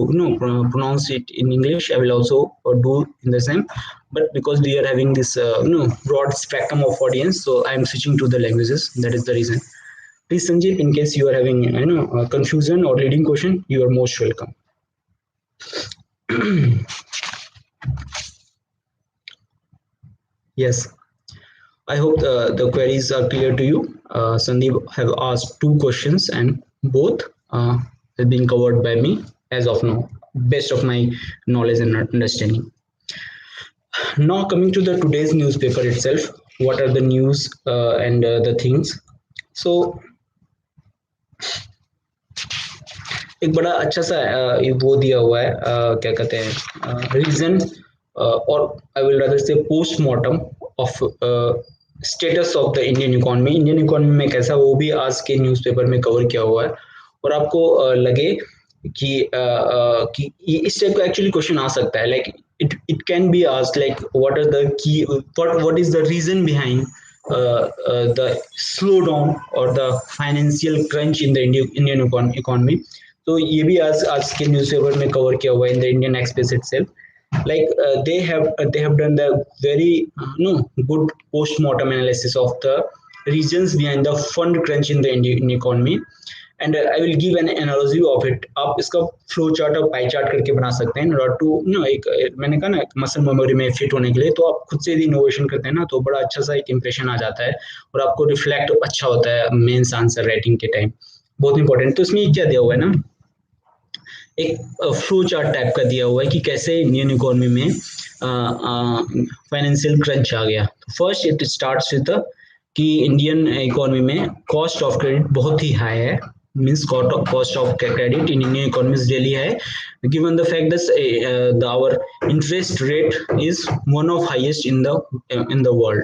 pronounce it in English, I will also do in the same. But because we are having this broad spectrum of audience, so I am switching to the languages. That is the reason. Please, Sanjeev, in case you are having confusion or leading question, you are most welcome. Yes, I hope the queries are clear to you. Sandeep have asked two questions, and both have been covered by me as of now, best of my knowledge and understanding. Now coming to the today's newspaper itself, what are the news and the things? So एक बड़ा अच्छा सा वो दिया हुआ है क्या कहते हैं रीजन और आई विल रादर से postmortem of status of the Indian economy में कैसा, वो भी आज के न्यूज़पेपर में कवर किया हुआ है। और आपको लगे कि इस टाइप का एक्चुअली क्वेश्चन आ सकता है, like it can be asked like what are the key, what is the reason behind the slowdown or the financial crunch in the Indian economy. तो ये भी आज के न्यूज़पेपर में कवर किया हुआ है in the Indian express itself, like they have done the very good post-mortem analysis of the reasons behind the fund crunch in the Indian economy. And I will give an analogy of it. आप इसका flow chart और pie chart करके बना सकते हैं to एक मैंने कहा ना मसल मेमोरी में फिट होने के लिए। तो आप खुद से यदि इनोवेशन करते हैं ना तो बड़ा अच्छा सा एक इंप्रेशन आ जाता है और आपको रिफ्लेक्ट अच्छा होता है मेंस आंसर राइटिंग के टाइम, बहुत इंपॉर्टेंट। तो इसमें क्या दिया हुआ है ना, एक फ्लो चार्ट टाइप का दिया हुआ है कि कैसे इंडियन इकोनॉमी में फाइनेंशियल क्रंच आ गया। फर्स्ट इट स्टार्ट्स विद कि इंडियन इकोनॉमी में कॉस्ट ऑफ क्रेडिट बहुत ही हाई है, means cost of credit in Indian economy is really high, given the fact that our interest rate is one of highest in the world.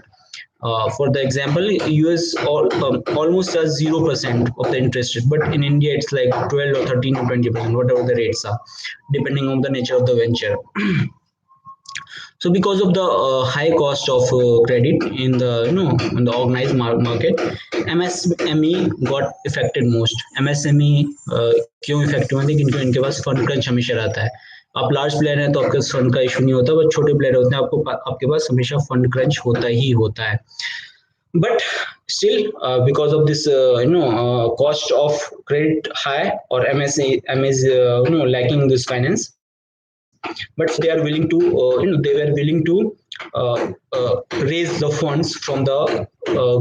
For the example, US almost has 0% of the interest rate, but in India it's like 12 or 13 or 20%, whatever the rates are, depending on the nature of the venture. So because of the high cost of credit in the in the organized market, MSME got affected most. MSME क्यों effective है, क्योंकि इनके पास fund crunch हमेशा रहता है। आप large player हैं तो आपके फंड का इशू नहीं होता, बट छोटे प्लेयर होते हैं आपके पास हमेशा फंड क्रंच होता ही होता है। But still, because of this cost of credit high or MS lacking this finance, but they are willing to they were willing to raise the funds from the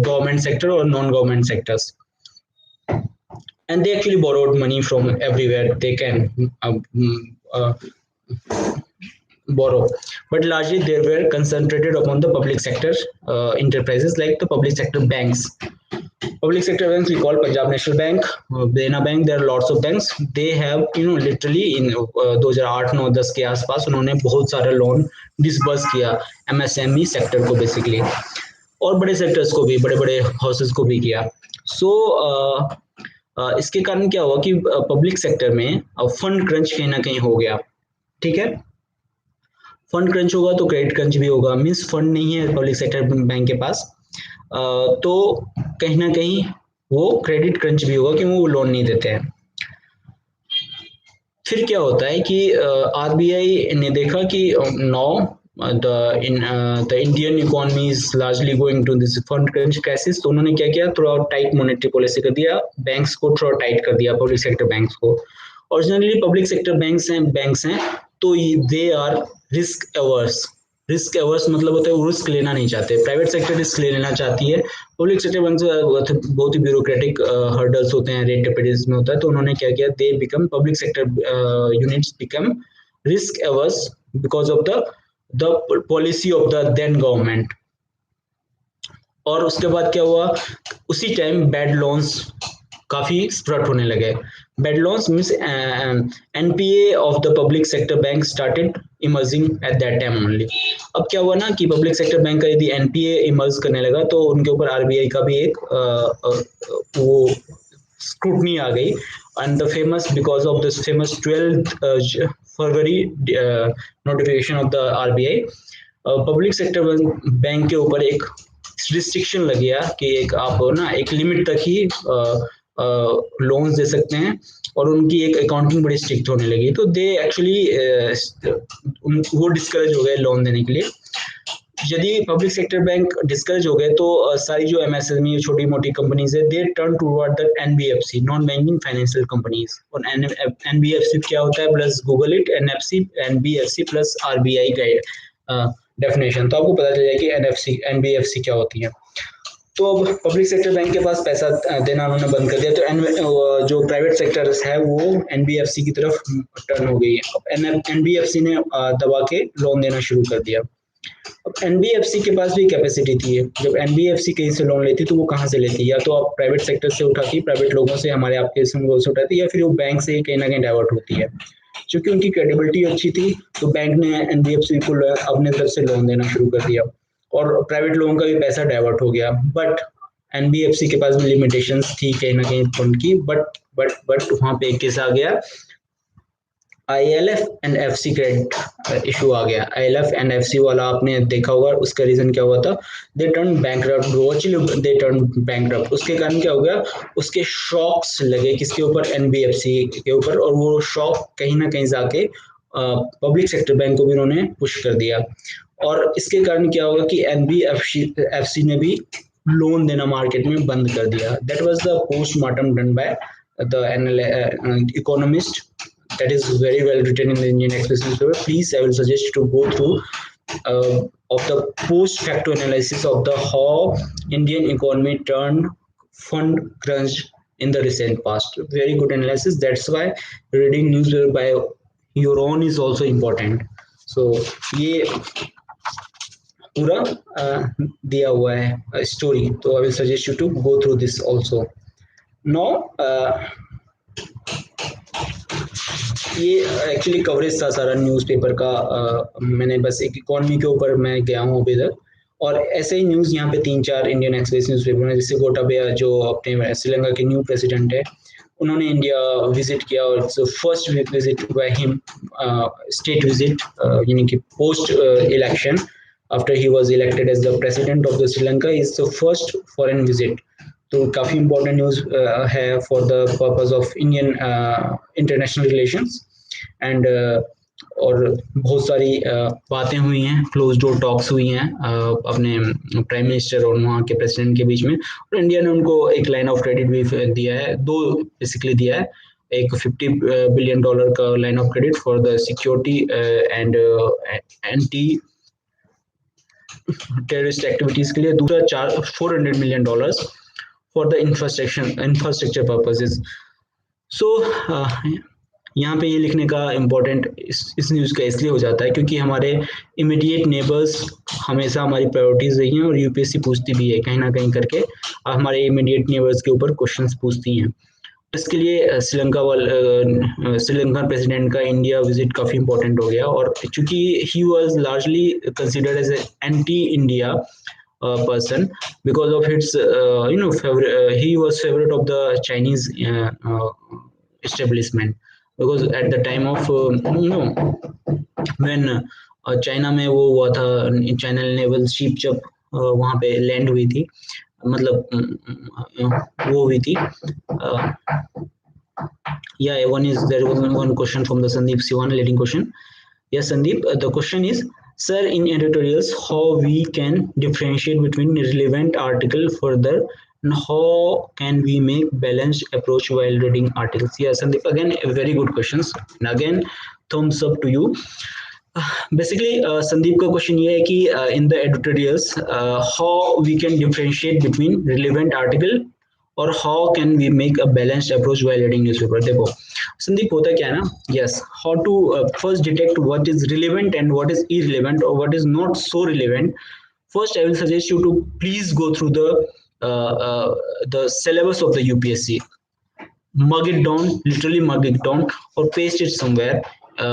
government sector or non-government sectors, and they actually borrowed money from everywhere they can borrow, but largely they were concentrated upon the public sector enterprises like the public sector banks. Public sector banks we call Punjab National Bank, Dena Bank, there are lots of banks. They have literally in 2008-9-10 के आसपास उन्होंने बहुत सारा loan disburse किया MSME sector को basically, और बड़े sectors को भी, बड़े बड़े हाउसेस को भी किया। सो इसके कारण क्या हुआ कि पब्लिक सेक्टर में फंड क्रंच कहीं ना कहीं हो गया। ठीक है, फंड क्रंच होगा तो क्रेडिट क्रंच भी होगा, मीन्स फंड नहीं है पब्लिक सेक्टर बैंक के पास, तो कहीं ना कहीं वो क्रेडिट क्रंच भी होगा क्योंकि वो लोन नहीं देते हैं। फिर क्या होता है कि आरबीआई ने देखा कि now the Indian economy is largely going to this fund crunch crisis, तो उन्होंने क्या किया, थोड़ा टाइट मॉनेटरी पॉलिसी कर दिया, बैंक्स को थोड़ा टाइट कर दिया, पब्लिक सेक्टर बैंक्स को। ओरिजिनली पब्लिक सेक्टर बैंक्स हैं तो they are risk averse. Risk averse मतलब होता है वो रिस्क लेना नहीं चाहते, प्राइवेट सेक्टर रिस्क ले लेना चाहती है, पब्लिक सेक्टर बैंक बहुत ही ब्यूरोक्रेटिक हर्डल्स होते हैं, रेट टेपेडिस में होता है। तो उन्होंने क्या किया, they become public sector units become risk averse because of the policy of the then government। और उसके बाद क्या हुआ, उसी टाइम बैड लोन्स काफी स्प्रेड होने लगे। Bad loans means NPA of the public sector bank started emerging at that time only. अब क्या हुआ ना कि पब्लिक सेक्टर बैंक का यदि एनपीए इमर्ज करने लगा तो उनके ऊपर आरबीआई का भी एक वो स्क्रूटनी आ गई। and the famous, because of this famous 12th February notification of the RBI, public sector bank के ऊपर एक रिस्ट्रिक्शन लग गया कि एक आप ना एक लिमिट तक ही लोन्स दे सकते हैं, और उनकी एक अकाउंटिंग बड़ी स्ट्रिक्ट होने लगी, तो दे एक्चुअली वो डिस्करेज हो गए लोन देने के लिए। यदि पब्लिक सेक्टर बैंक डिस्करेज हो गए तो सारी जो एमएसएमई छोटी मोटी कंपनीज है, they turn toward the NBFC, non banking financial companies. और एनबीएफसी क्या होता है, plus Google it, NBFC plus RBI guide definition, तो आपको पता चल जाए कि एनबीएफसी क्या होती है। तो अब पब्लिक सेक्टर बैंक के पास पैसा देना उन्होंने बंद कर दिया, तो जो प्राइवेट सेक्टर है वो एनबीएफसी की तरफ टर्न हो गई है। अब एनबीएफसी ने दबा के लोन देना शुरू कर दिया। अब एनबीएफसी के पास भी कैपेसिटी थी, जब एनबीएफसी कहीं से लोन लेती तो वो कहाँ से लेती, या तो आप प्राइवेट सेक्टर से उठाती, प्राइवेट लोगों से, हमारे आपके लोगों से उठाती, या फिर वो बैंक से कहीं ना कहीं डाइवर्ट होती है। क्योंकि उनकी क्रेडिबिलिटी अच्छी थी तो बैंक ने एनबीएफसी को अपने तरफ से लोन देना शुरू कर दिया, और प्राइवेट लोगों का भी पैसा डाइवर्ट हो गया। बट एनबीएफसी के पास भी लिमिटेशंस थी कहीं ना कहीं उनकी, बट वहां पे एक केस आ गया, आईएलएफ एंड एफसी क्रेडिट इशू आ गया। आईएलएफ एंड एफसी वाला आपने देखा होगा, उसका रीजन क्या हुआ था, they turn bankrupt, they turn bankrupt. उसके कारण क्या हो गया, उसके शॉक्स लगे किसके ऊपर, एनबीएफसी के ऊपर, और वो शॉक कहीं ना कहीं जाके पब्लिक सेक्टर बैंक को भी उन्होंने पुश कर दिया। और इसके कारण क्या होगा कि एनबीएफसी ने भी लोन देना मार्केट में बंद कर दिया। That was the postmortem done by the economist, that is very well written in the Indian Express newspaper. Please, I will suggest you to go through of the post facto analysis of the how Indian economy turned fund crunch in the recent past. Very good analysis. That's why reading newspaper by your own is also important. So ये पूरा दिया हुआ है story, तो I will suggest you to go through this also. Now ये actually coverage था सारा newspaper का, मैंने बस एक इकोनॉमी के ऊपर मैं गया हूँ अभी तक, और ऐसे ही न्यूज़ यहाँ पे 3-4 इंडियन एक्सप्रेस न्यूज़पेपर में, जैसे गोटाबया जो अपने श्रीलंका के न्यू प्रेसिडेंट है, उन्होंने इंडिया विजिट किया, और first visit by him, state visit, यानी कि post election, after he was elected as the president of the Sri Lanka, is the first foreign visit. तो काफ़ी इंपॉर्टेंट न्यूज़ है for the purpose of Indian international relations and, और बहुत सारी बातें हुई हैं, क्लोज डोर टॉक्स हुई हैं अपने प्राइम मिनिस्टर और वहाँ के प्रेसिडेंट के बीच में, और इंडिया ने उनको एक लाइन ऑफ क्रेडिट भी दिया है, दो बेसिकली दिया है, एक $50 बिलियन का line of credit for the security and anti terrorist activities के लिए, दूसरा $400 million for the infrastructure purposes. So यहाँ पे ये लिखने का इम्पोर्टेंट इस न्यूज़ का इसलिए हो जाता है क्योंकि हमारे इमीडिएट नेबर्स हमेशा हमारी प्रायोरिटीज रही हैं, और यूपीएससी पूछती भी है कहीं ना कहीं करके, हमारे इमीडिएट नेबर्स के ऊपर क्वेश्चंस पूछती हैं। इसके लिए श्रीलंका प्रेसिडेंट का इंडिया विजिट काफ़ी इंपॉर्टेंट हो गया, और चूंकि he was largely considered as anti India person because of its he was favorite of the Chinese establishment, because at the time of when China में वो हुआ था, चाइना नेवल शिप जब वहाँ पे लैंड हुई थी, मतलब वो हुई थी, yeah, there was one question from the Sandeep Siwan, leading question. Yes, Sandeep, the question is, sir, in editorials, how we can differentiate between relevant article further, and how can we make balanced approach while reading articles? Yes, Sandeep, again, very good questions. And again, thumbs up to you. Basically, Sandeep का question ये है कि in the editorials, how we can differentiate between relevant article और how can we make a balanced approach while reading newspaper. देखो संदीप, होता क्या है ना, yes, how to first detect what is relevant and what is irrelevant or what is not so relevant. First, I will suggest you to please go through the syllabus of the UPSC. Mug it down, literally mug it down, or paste it somewhere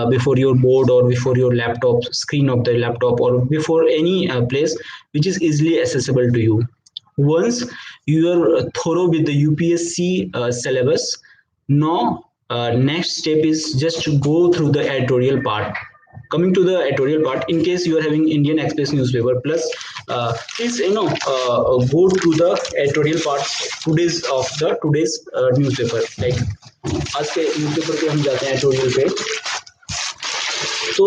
before your board or before your laptop, screen of the laptop, or before any place which is easily accessible to you. Once you are thorough with the UPSC syllabus, now next step is just to go through the editorial part. coming to the editorial part, in case you are having Indian Express newspaper plus please go to the editorial part today's newspaper, like आज के newspaper पे हम जाते हैं editorial पे। तो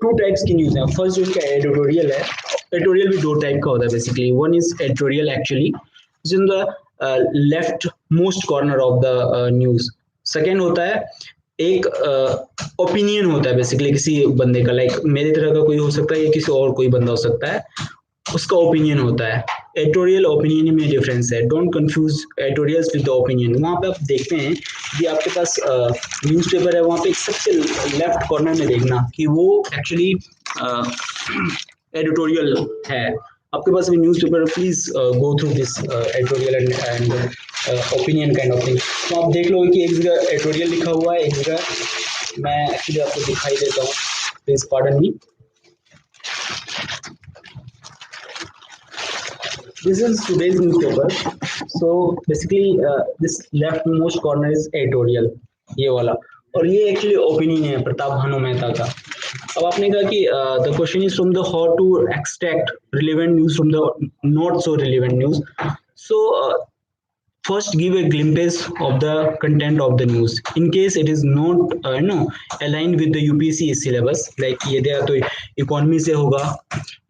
two types की news है। फर्स्ट जो इसका एडिटोरियल है, एडिटोरियल भी दो टाइप का होता है basically. One is editorial actually is in the left most corner of the news. Second होता है एक ओपिनियन होता है बेसिकली किसी बंदे का, लाइक मेरी तरह का कोई हो सकता है या किसी और कोई बंदा हो सकता है, उसका ओपिनियन होता है। एडिटोरियल ओपिनियन में डिफरेंस है, don't confuse editorials with the opinion. वहाँ पे आप देखते हैं कि आपके पास न्यूज़पेपर है, वहाँ पे सबसे लेफ्ट कॉर्नर में देखना कि वो एक्चुअली एडिटोरियल है। आपके पास भी newspaper, please go through this editorial and opinion kind of thing. तो आप देख लोगे कि एक जगह एडिटोरियल लिखा हुआ है, एक जगह मैं एक्चुअली आपको दिखाई देता हूँ, please pardon me. This is today's newspaper. So basically, this leftmost corner is editorial, ये वाला, और ये एक्चुअली ओपिनियन है प्रताप भानु मेहता का। अब आपने कहा कि the question is from the how to extract relevant news from the not so relevant news. So first give a glimpse of the content of the news in case it is not aligned with the UPSC syllabus, like ये या तो economy से होगा,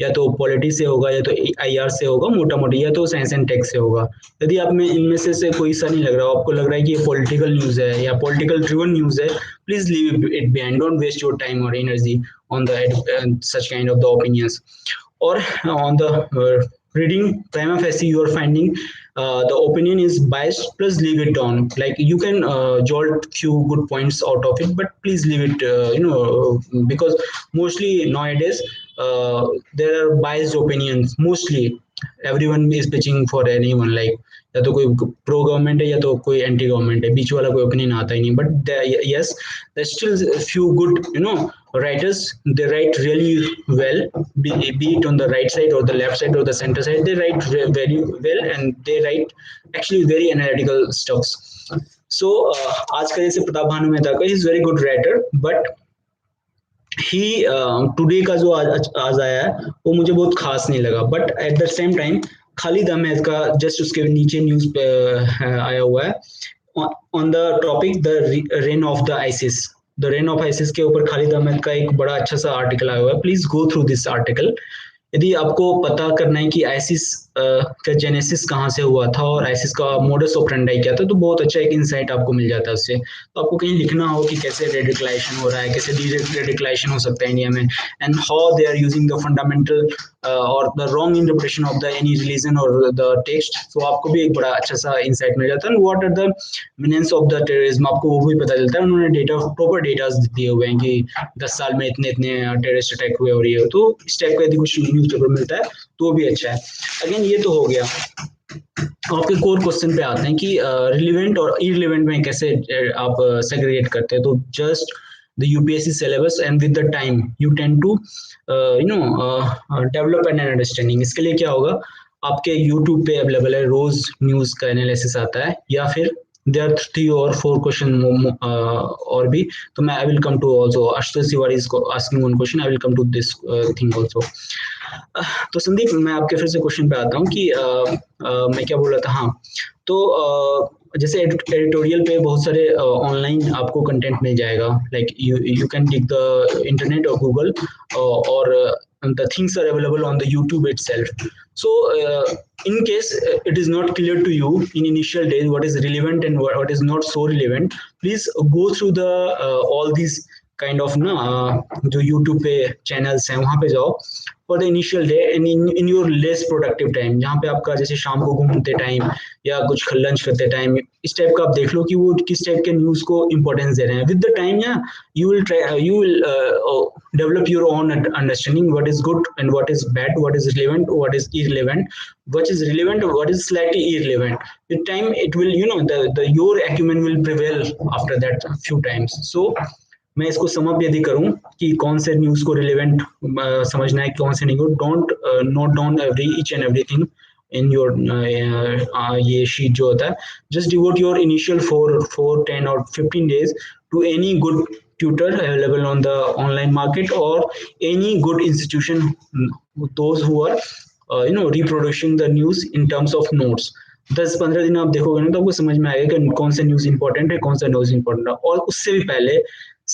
या तो polity से होगा, या तो IR से होगा मोटा मोटी, या तो साइंस एंड टेक से होगा। यदि आप में इनमें से कोई सा नहीं लग रहा, आपको लग रहा है कि ये पॉलिटिकल न्यूज है या पॉलिटिकल ड्रिवन न्यूज है, please leave it behind, don't waste your time और energy on the such kind of the opinions, or on the reading prima facie you are finding the opinion is biased, plus leave it down. Like you can jolt few good points out of it, but please leave it because mostly nowadays there are biased opinions mostly, everyone is pitching for anyone, like या तो कोई pro government है या तो कोई anti government है, बीच वाला कोई ओपिनियन आता ही नहीं। But yes there still few good writers, they write really well, be it on the right side or the left side or the center side, they write very well and they write actually very analytical stuffs. So आज का जैसे प्रताप भानु मेहता का, he is very good writer, but he today का जो आज आया है वो मुझे बहुत खास नहीं लगा। But at the same time Khalid Ahmed का जस्ट उसके नीचे न्यूज पे आया हुआ है on the topic the reign of the ISIS. The reign of ISIS के ऊपर खालिद अहमद का एक बड़ा अच्छा सा आर्टिकल आया हुआ है, please go through this article. यदि आपको पता करना है कि आइसिस का जेनेसिस कहाँ से हुआ था और आइसिस का मोडस ऑपरेंडाई क्या था, तो बहुत अच्छा एक इंसाइट आपको मिल जाता है उससे। तो आपको कहीं लिखना हो कि कैसे रेडिकलाइजेशन हो रहा है, कैसे रेडिकलाइजेशन हो सकता है इंडिया में, and how they are using the fundamental और the wrong interpretation of the any religion और द टेक्स्ट, तो आपको भी एक बड़ा अच्छा सा इंसाइट मिल जाता है। What are the meanings of the terrorism, आपको वो भी पता चलता है। उन्होंने डेटा प्रॉपर डेटास दिए हुए हैं कि 10 साल में इतने इतने टेररिस्ट अटैक हुए और ये, तो इस टाइप का यदि कुछ न्यूज़पेपर मिलता है तो भी अच्छा है। अगेन ये तो हो गया। आपके कोर क्वेश्चन पे आते हैं कि रिलेवेंट और इररिलेवेंट में कैसे आप सेग्रीगेट करते हैं। तो just the UPSC syllabus and with the time you tend to develop an understanding। इसके लिए क्या होगा, आपके YouTube पे अवेलेबल है, रोज न्यूज का एनालिसिस आता है, या फिर there are 3 or 4 क्वेश्चन और भी। तो मैं I will come to also Ashutosh Tiwari is asking one question, I will come to this thing also। तो संदीप मैं आपके फिर से क्वेश्चन पे आता हूँ कि मैं क्या बोल रहा था। हाँ, तो जैसे एडिटोरियल पे बहुत सारे ऑनलाइन आपको कंटेंट मिल जाएगा, like you can tick the internet और गूगल और the things are available on the YouTube itself। So in case it is not clear to you in initial days what is relevant and what is not so relevant, please go through the all these kind of जो YouTube पे channels हैं वहाँ पे जाओ for the initial day and in your less productive time, जहाँ पे आपका जैसे शाम को घूमते टाइम या कुछ लंच करते टाइम, इस टाइप का आप देख लो कि वो किस टाइप के न्यूज़ को इंपॉर्टेंस दे रहे हैं। With the time you will develop your own understanding what is good and what is bad, what is relevant, what is irrelevant, what is relevant, what is slightly irrelevant. With time it will the your acumen will prevail after that few times। So मैं इसको sum up यदि करूं कि कौन से news को relevant समझना है, कौन से नहीं को, don't note down each and everything in your ये शीट जो होता है। जस्ट डिवोट योर इनिशियल 4, 10 और 15 days to any good tutor available on the online market or any good institution, those who are reproducing the news in terms of notes. 10-15 दिन आप देखोगे ना तो आपको समझ में आएगा कि कौन सा न्यूज इंपॉर्टेंट है, कौन सा न्यूज इंपॉर्टेंट है। और उससे भी पहले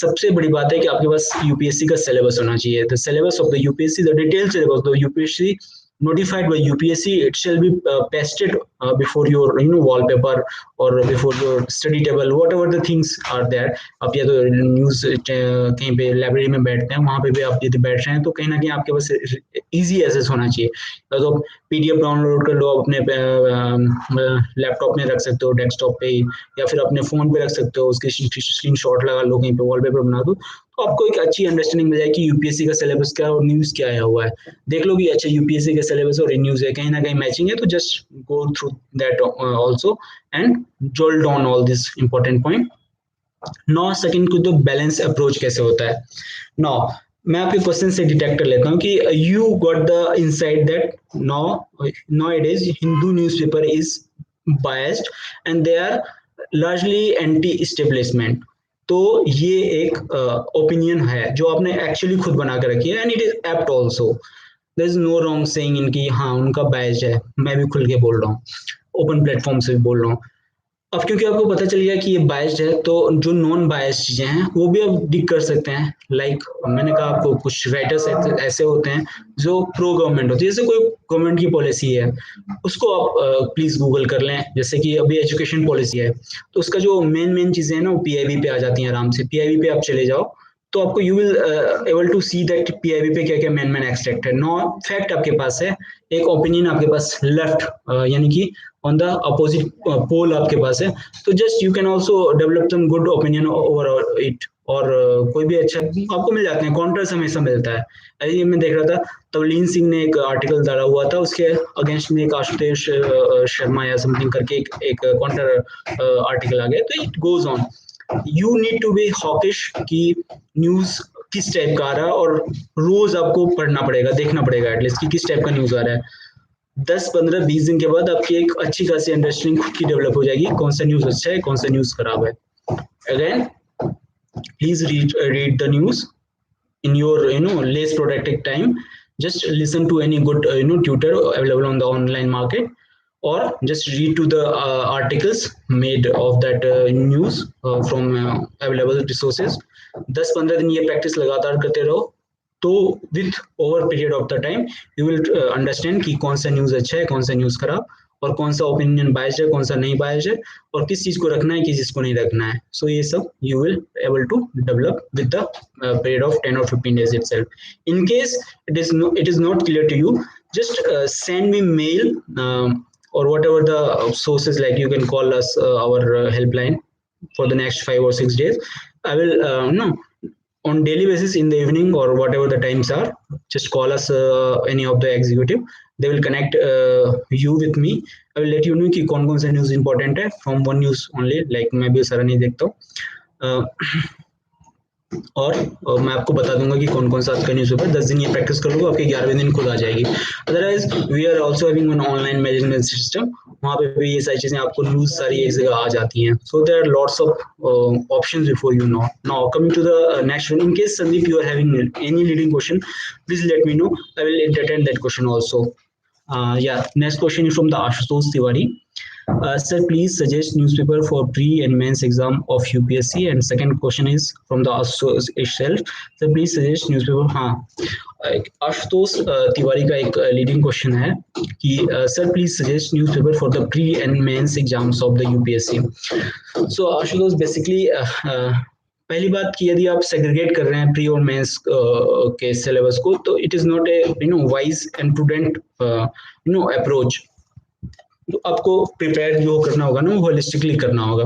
सबसे बड़ी बात है कि आपके पास यूपीएससी का सिलेबस होना चाहिए। The syllabus of the UPSC, the detail syllabus of the UPSC notified by UPSC, it shall be pasted before your wallpaper or before your study table, whatever the things are there। आप या तो news कहीं पे library में बैठते हैं, वहां पे भी आप यदि बैठ रहे हैं तो कहीं ना कहीं आपके पास इजी एक्सेस होना चाहिए। या तो पीडीएफ डाउनलोड कर लो, अपने लैपटॉप में रख सकते हो, डेस्कटॉप पे, या फिर अपने फोन पे रख सकते हो, उसके स्क्रीनशॉट लगा लो, कहीं पे वॉलपेपर बना दो, तो आपको एक अच्छी अंडरस्टैंडिंग मिल जाए कि यूपीएससी का सिलेबस क्या है और न्यूज क्या आया हुआ है। देख लो कि अच्छा यूपीएससी का सिलेबस और न्यूज है, कहीं ना कहीं मैचिंग है, तो just go through that also and jot down all this important point. Now second को तो बैलेंस अप्रोच कैसे होता है। नाउ मैं आपके क्वेश्चन से डिटेक्ट कर लेता हूँ कि you got the insight that now it is Hindu newspaper is biased and they are largely anti establishment. तो ये एक ओपिनियन है जो आपने एक्चुअली खुद बना कर रखी है, and it is apt also. There is no wrong saying इनकी, हाँ उनका बायस्ड है, मैं भी खुल के बोल रहा हूँ, ओपन प्लेटफॉर्म से भी बोल रहा हूँ। अब क्योंकि आपको पता चल गया कि ये बायस्ड है, तो जो नॉन बायस्ड चीजें हैं वो भी आप डिक कर सकते हैं। लाइक मैंने कहा आपको कुछ राइटर्स ऐसे होते हैं जो प्रो गवर्नमेंट होती है, जैसे कोई गवर्नमेंट की पॉलिसी है उसको आप प्लीज गूगल कर लें। जैसे कि अभी एजुकेशन पॉलिसी है तो उसका जो मेन चीजें हैं ना वो पीआईबी पे आ जाती हैं आराम से। पीआईबी पे आप चले जाओ तो आपको you will able to see that PIB पे क्या क्या मेन एक्सट्रैक्ट है। नो फैक्ट आपके पास है, एक ओपिनियन आपके पास लेफ्ट यानी कि ऑन द अपोजिट पोल आपके पास है, तो just you can also develop some good opinion over it. और कोई भी अच्छा आपको मिल जाते हैं, कॉन्ट्रास्ट हमेशा मिलता है। अभी मैं देख रहा था तवलीन सिंह ने एक आर्टिकल डाला हुआ था, उसके अगेंस्ट में एक आशुतोष शर्मा या समथिंग करके एक काउंटर आर्टिकल आ गया। तो it goes on, you need to be hawkish कि न्यूज किस टाइप का आ रहा है, और रोज आपको पढ़ना पड़ेगा, देखना पड़ेगा एटलीस्ट कि किस टाइप का न्यूज आ रहा है। 10-15-20 दिन के बाद आपकी एक अच्छी खासी अंडरस्टैंडिंग खुद की डेवलप हो जाएगी, कौन सा न्यूज अच्छा है, कौन सा न्यूज खराब है। Again please read the news in your less productive time. Just listen to any good tutor available on the online market, or just read to the articles made of that news from available resources। 10-15 दिन ये practice लगातार करते रहो, तो with over period of the time you will understand कि कौन सा news अच्छा है, कौन सा न्यूज खराब, और कौन सा ओपिनियन बायस्ड है, कौन सा नहीं बायस्ड है, और किस चीज को रखना है, किस चीज को नहीं रखना है। सो ये सब you will able to develop with the period of 10 or 15 days itself। In case it is not clear to you, just send me mail, or whatever the sources, like you can call us our helpline for the next 5 or 6 days। I will no on daily basis in the evening or whatever the times are, just call us any of the executive, they will connect you with me। I will let you know कि कौन कौन सा news important है from one news only, like मैं भी सारा नहीं देखता हूँ। और मैं आपको बता दूंगा कि कौन कौन सा आपका न्यूज पेपर। 10 दिन ये प्रैक्टिस कर लो, आपके 11वें दिन खुद आ जाएगी। Otherwise we are also having an online management system, वहाँ पे भी ये सारी चीजें आपको न्यूज सारी एक जगह आ जाती हैं। So there are lots of options before you know. Now coming to the next one, in case Sandeep you are having any leading question, please let me know, I will entertain that question also. Next question is from the Ashutosh Tiwari। Sir, please suggest newspaper for pre and mains exam of UPSC। And second question is from the Ashutosh itself। Sir, please suggest newspaper। हाँ, आशुतोष तिवारी का एक leading question है कि sir please suggest newspaper for the pre and mains exams of the UPSC. So Ashutosh, basically पहली बात कि यदि आप सेग्रीगेट कर रहे हैं प्री और मेंस के सिलेबस को, तो it is not a wise and prudent approach. तो आपको प्रिपेयर जो करना होगा ना वो होलिस्टिकली करना होगा।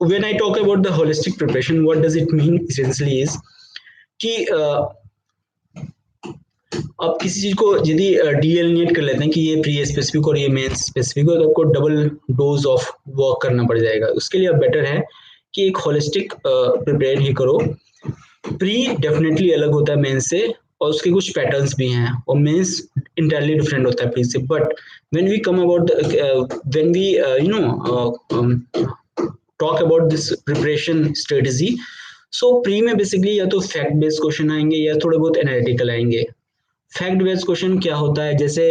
When I talk about the holistic preparation, what does it mean essentially is कि आप किसी चीज को यदि डीएलिनेट कर लेते हैं कि ये प्री स्पेसिफिक और ये मेंस स्पेसिफिक हो, तो आपको डबल डोज ऑफ वर्क करना पड़ जाएगा। उसके लिए अब बेटर है कि एक होलिस्टिक प्रिपेयर ही करो। प्री डेफिनेटली अलग होता है मेंस से, और उसके कुछ पैटर्न्स भी हैं, और मेंस इंटायरली डिफरेंट होता है प्री से। But when we come about when we talk about this preparation strategy, so pre में बेसिकली या तो फैक्ट बेस्ड क्वेश्चन आएंगे या थोड़े बहुत एनालिटिकल आएंगे। फैक्ट बेस्ड क्वेश्चन क्या होता है, जैसे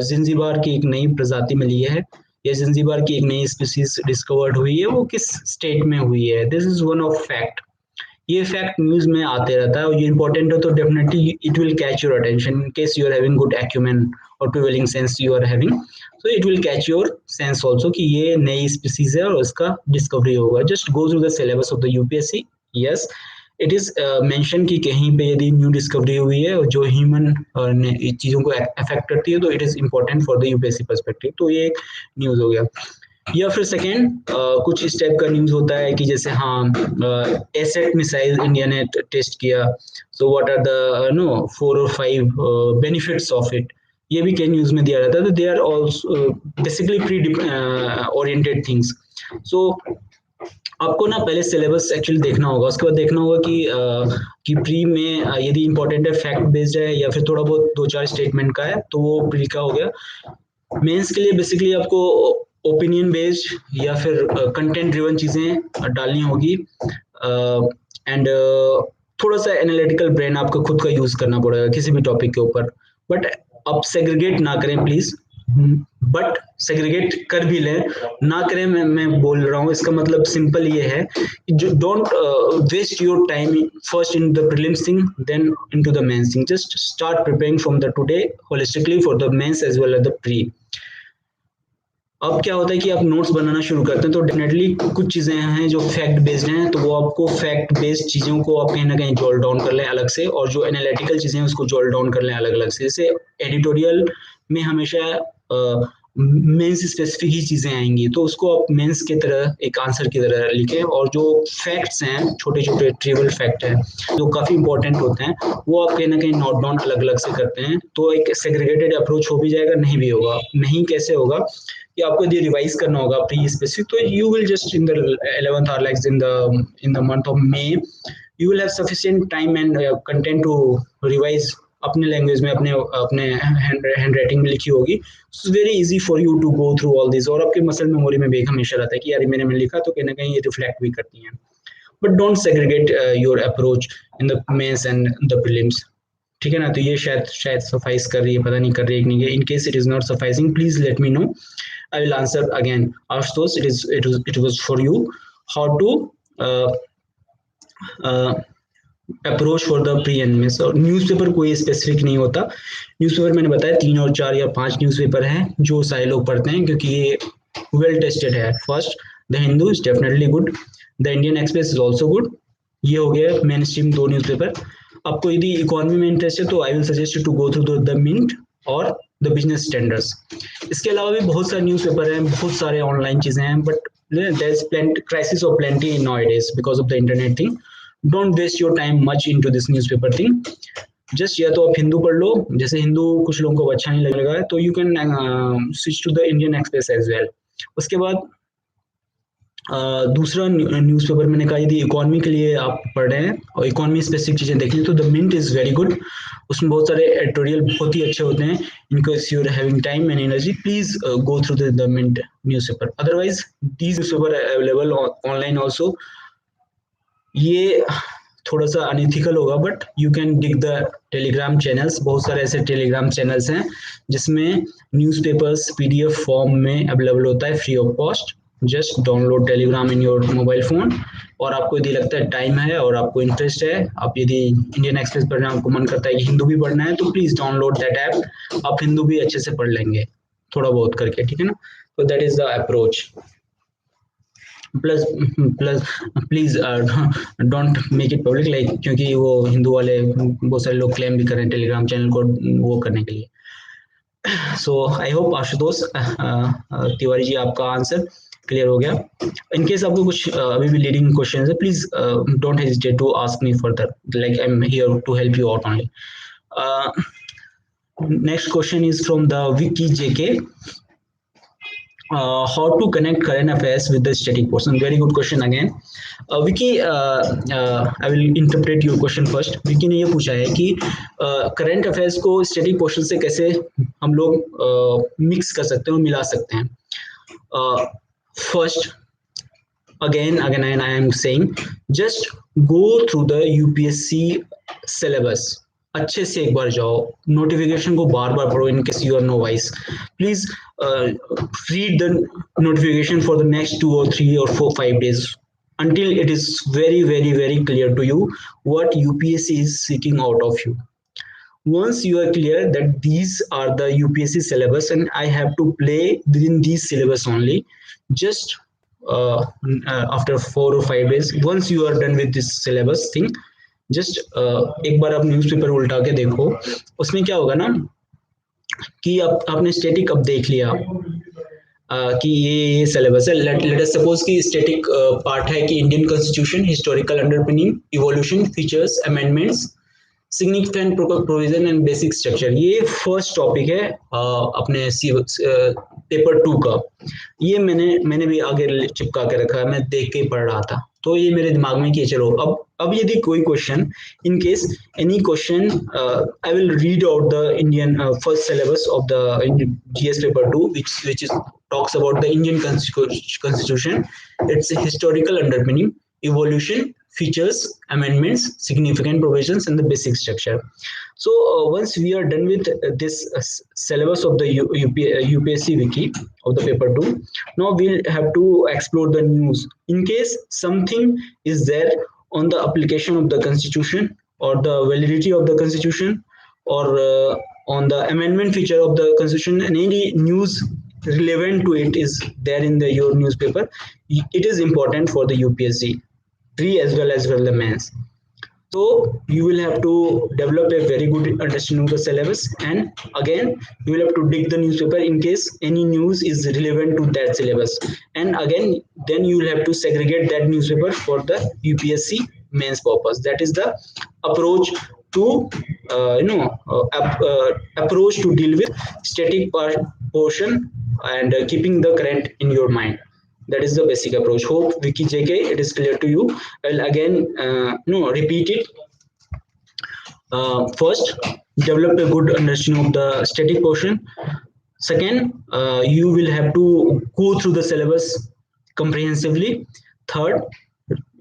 जिंजीबार की एक नई प्रजाति मिली है या जिंजीबार की एक नई स्पीसीज डिस्कवर्ड हुई है, वो किस स्टेट में हुई है, this is one of fact. ये फैक्ट न्यूज में आते रहता है और ये इंपॉर्टेंट है, तो definitely it will catch your attention in case you are having good acumen और prevailing sense you are having, so it will catch your sense also कि ये नई स्पीसीज है और इसका डिस्कवरी होगा। Just go through the syllabus of the UPSC. Yes, it is mention कि कहीं पे यदि न्यू डिस्कवरी हुई है और जो ह्यूमन चीजों को अफेक्ट करती है, तो it is important for the UPSC perspective. तो ये एक न्यूज हो गया। या फिर सेकेंड कुछ इस टाइप का न्यूज होता है कि जैसे हाँ, एसेट मिसाइल इंडिया ने टेस्ट किया, so what are the no 4 और 5 बेनिफिट्स ऑफ इट, ये भी कई न्यूज में दिया रहता है। तो they are also basically pre oriented things. So आपको ना पहले सिलेबस एक्चुअली देखना होगा, उसके बाद देखना होगा कि प्री में यदि इंपॉर्टेंट है, फैक्ट बेस्ड है या फिर थोड़ा बहुत 2-4 स्टेटमेंट का है, तो वो प्री का हो गया। मेंस के लिए बेसिकली आपको ओपिनियन बेस्ड या फिर कंटेंट ड्रिवन चीजें डालनी होगी एंड थोड़ा सा एनालिटिकल ब्रेन आपका खुद का यूज करना पड़ेगा किसी भी टॉपिक के ऊपर। बट आप सेग्रीगेट ना करें प्लीज, बट सेग्रीगेट कर भी लें ना करें, मैं बोल रहा हूँ इसका मतलब सिंपल ये है, don't waste your time first in the prelims thing then into the mains thing. Just start preparing from the today holistically for the mains as well as the pre. अब क्या होता है कि आप नोट्स बनाना शुरू करते हैं, तो डेफिनेटली कुछ चीजें हैं जो फैक्ट बेस्ड हैं, तो वो आपको फैक्ट बेस्ड चीजों को आप कहीं ना कहीं जॉल डाउन कर लें अलग से, और जो एनालिटिकल चीजें हैं उसको जॉल डाउन कर लें अलग अलग से। जैसे एडिटोरियल में हमेशा मेंस स्पेसिफिक ही चीजें आएंगी, तो उसको आप मेंस की तरह एक आंसर की तरह लिखें, और जो फैक्ट्स हैं छोटे छोटे ट्रिवियल फैक्ट हैं जो काफी इंपॉर्टेंट होते हैं, वो आप कहीं ना कहीं नोट डाउन अलग अलग से करते हैं, तो एक सेग्रीगेटेड अप्रोच हो भी जाएगा। नहीं भी होगा, नहीं कैसे होगा कि आपको यदि रिवाइज करना होगा प्री स्पेसिफिक, तो you will just in the 11th hour like in the month of May you will have sufficient time and content to revise अपने लैंग्वेज में, अपने अपने हैंड राइटिंग में लिखी होगी। It's very easy for you to go through all this, और आपके muscle memory में भी हमेशा रहता है कि यार मैंने लिखा, तो कहीं ना कहीं ये रिफ्लेक्ट भी करती हैं। But don't segregate your approach in the mains and the prelims, ठीक है ना। तो ये शायद सफाइस कर रही है, पता नहीं कर रही है कि नहीं। In case it is not sufficing please let me know, I will answer again. Ashutosh, it was for you how to uh, approach for the pre and miss। और न्यूज़पेपर कोई स्पेसिफिक नहीं होता, न्यूज़पेपर मैंने बताया 3 और 4 या 5 newspaper हैं जो सारे लोग पढ़ते हैं, क्योंकि ये वेल टेस्टेड है। First the Hindu is definitely good, the Indian express is also good. ये हो गया मेन स्ट्रीम 2 न्यूज़पेपर। आपको यदि इकोनॉमी में इंटरेस्ट है तो I will suggest you to go through the Mint और द बिजनेस स्टैंडर्ड्स। इसके अलावा भी बहुत सारे न्यूज़पेपर हैं, बहुत सारे ऑनलाइन चीजें हैं, but there is crisis of plenty in nowadays because of the internet thing. Don't waste your time much into this newspaper thing. Just या तो आप हिंदू पढ़ लो, जैसे हिंदू कुछ लोगों को अच्छा नहीं लगेगा, तो you can switch to the Indian Express as well. उसके बाद दूसरा न्यूज़पेपर मैंने कहा यदि इकोनॉमी के लिए आप पढ़ रहे हैं और इकोनॉमी स्पेसिफिक चीजें देखनी, तो the Mint is very good. उसमें बहुत सारे एडिटोरियल बहुत ही अच्छे होते हैं। In case you are having time and energy, please go through the Mint newspaper. Otherwise these newspaper available online also. ये थोड़ा सा अनइथिकल होगा, but you can dig the Telegram channels. बहुत सारे ऐसे टेलीग्राम चैनल्स हैं जिसमें न्यूज़पेपर्स पीडीएफ फॉर्म में अवेलेबल होता है free of cost. Just download Telegram in your mobile phone, और आपको यदि लगता है टाइम है और आपको इंटरेस्ट है, आप यदि इंडियन एक्सप्रेस पढ़ना आपको मन करता है कि हिंदू भी पढ़ना है, तो प्लीज डाउनलोड दैट ऐप। आप हिंदू भी अच्छे से पढ़ लेंगे थोड़ा बहुत करके, ठीक है ना। तो that is the approach. Plus please don't make it public, like क्योंकि वो हिंदू वाले बहुत सारे लोग क्लेम भी कर रहे हैं टेलीग्राम चैनल को वो करने के लिए। सो आई होप आशुतोष तिवारी जी आपका आंसर क्लियर हो गया। इन केस आपको कुछ अभी भी लीडिंग क्वेश्चन है, please don't hesitate to ask me further, like I am here to help you out only. Next question is from the Vicky JK. How to connect current affairs with the static portion? Very good question again. Vicky, I will interpret your question first. Vicky ने ये पूछा है कि current affairs को static portion से कैसे हम लोग mix कर सकते हैं और मिला सकते हैं। First, again and I am saying, just go through the UPSC syllabus. अच्छे से एक बार जाओ, नोटिफिकेशन को बार बार पढ़ो, in case you are novice please read the notification for the next 2 or 3 or 4 5 days until it is very clear to you what UPSC is seeking out of you. Once you are clear that these are the UPSC syllabus and I have to play within these syllabus only, just after 4 or 5 days, once you are done with this syllabus thing, just एक बार आप newspaper उल्टा के देखो, उसमें क्या होगा ना कि आपने स्टैटिक अब देख लिया कि ये सिलेबस है. लेट अस सपोज कि स्टैटिक पार्ट है कि Indian constitution, historical underpinning, evolution, features, amendments, significant provision and basic structure. ये फर्स्ट टॉपिक है अपने पेपर 2 का. ये मैंने भी आगे चिपका के रखा है, मैं देख के पढ़ रहा था, तो ये मेरे दिमाग में कि चलो अब यदि कोई question, in case any question, I will read out the Indian first syllabus of the GS paper 2 which is talks about the Indian constitution, its historical underpinning, evolution, features, amendments, significant provisions, and the basic structure. So once we are done with this syllabus of the UPSC wiki of the paper 2, now we'll have to explore the news. In case something is there on the application of the constitution or the validity of the constitution or on the amendment feature of the constitution, and any news relevant to it is there in your newspaper, it is important for the UPSC pre as well the mains. So you will have to develop a very good understanding of the syllabus, and again you will have to dig the newspaper in case any news is relevant to that syllabus, and again then you will have to segregate that newspaper for the UPSC mains purpose. That is the approach to approach to deal with static portion and keeping the current in your mind. That is the basic approach. Hope Wiki JK it is clear to you. I'll again repeat it. First, develop a good understanding of the static portion. Second, you will have to go through the syllabus comprehensively. Third,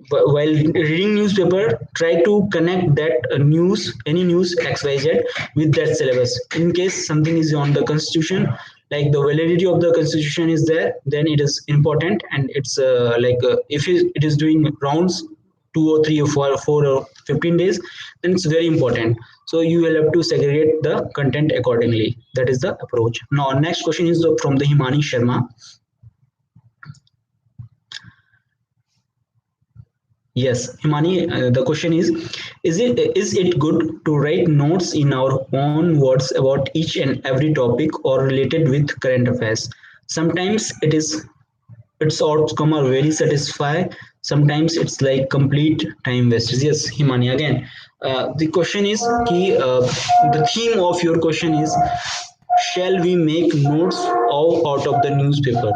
while reading newspaper, try to connect that any news XYZ with that syllabus. In case something is on the constitution, like the validity of the constitution is there, then it is important, and it's if it is doing rounds 2 or 3 or 4 or 15 days, then it's very important. So you will have to segregate the content accordingly. That is the approach. Now next question is from the Himani Sharma. Yes, Himani, the question is it good to write notes in our own words about each and every topic or related with current affairs? Sometimes its outcome are very satisfying. Sometimes it's like complete time wastage. Yes, Himani, again, the question is the theme of your question is, shall we make notes out of the newspaper?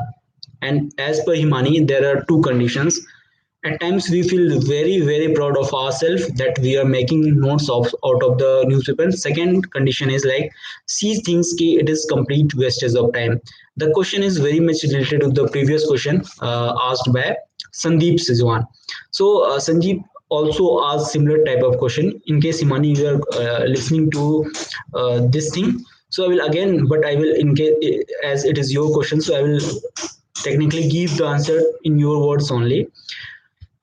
And as per Himani, there are two conditions. At times we feel very proud of ourselves that we are making notes out of the newspaper. Second condition is like, see things ki it is complete wastage of time. The question is very much related to the previous question asked by Sandeep Sijwan. So Sandeep also asked similar type of question. In case Himani you are listening to this thing, so I will again, but I will, in case as it is your question, so I will technically give the answer in your words only.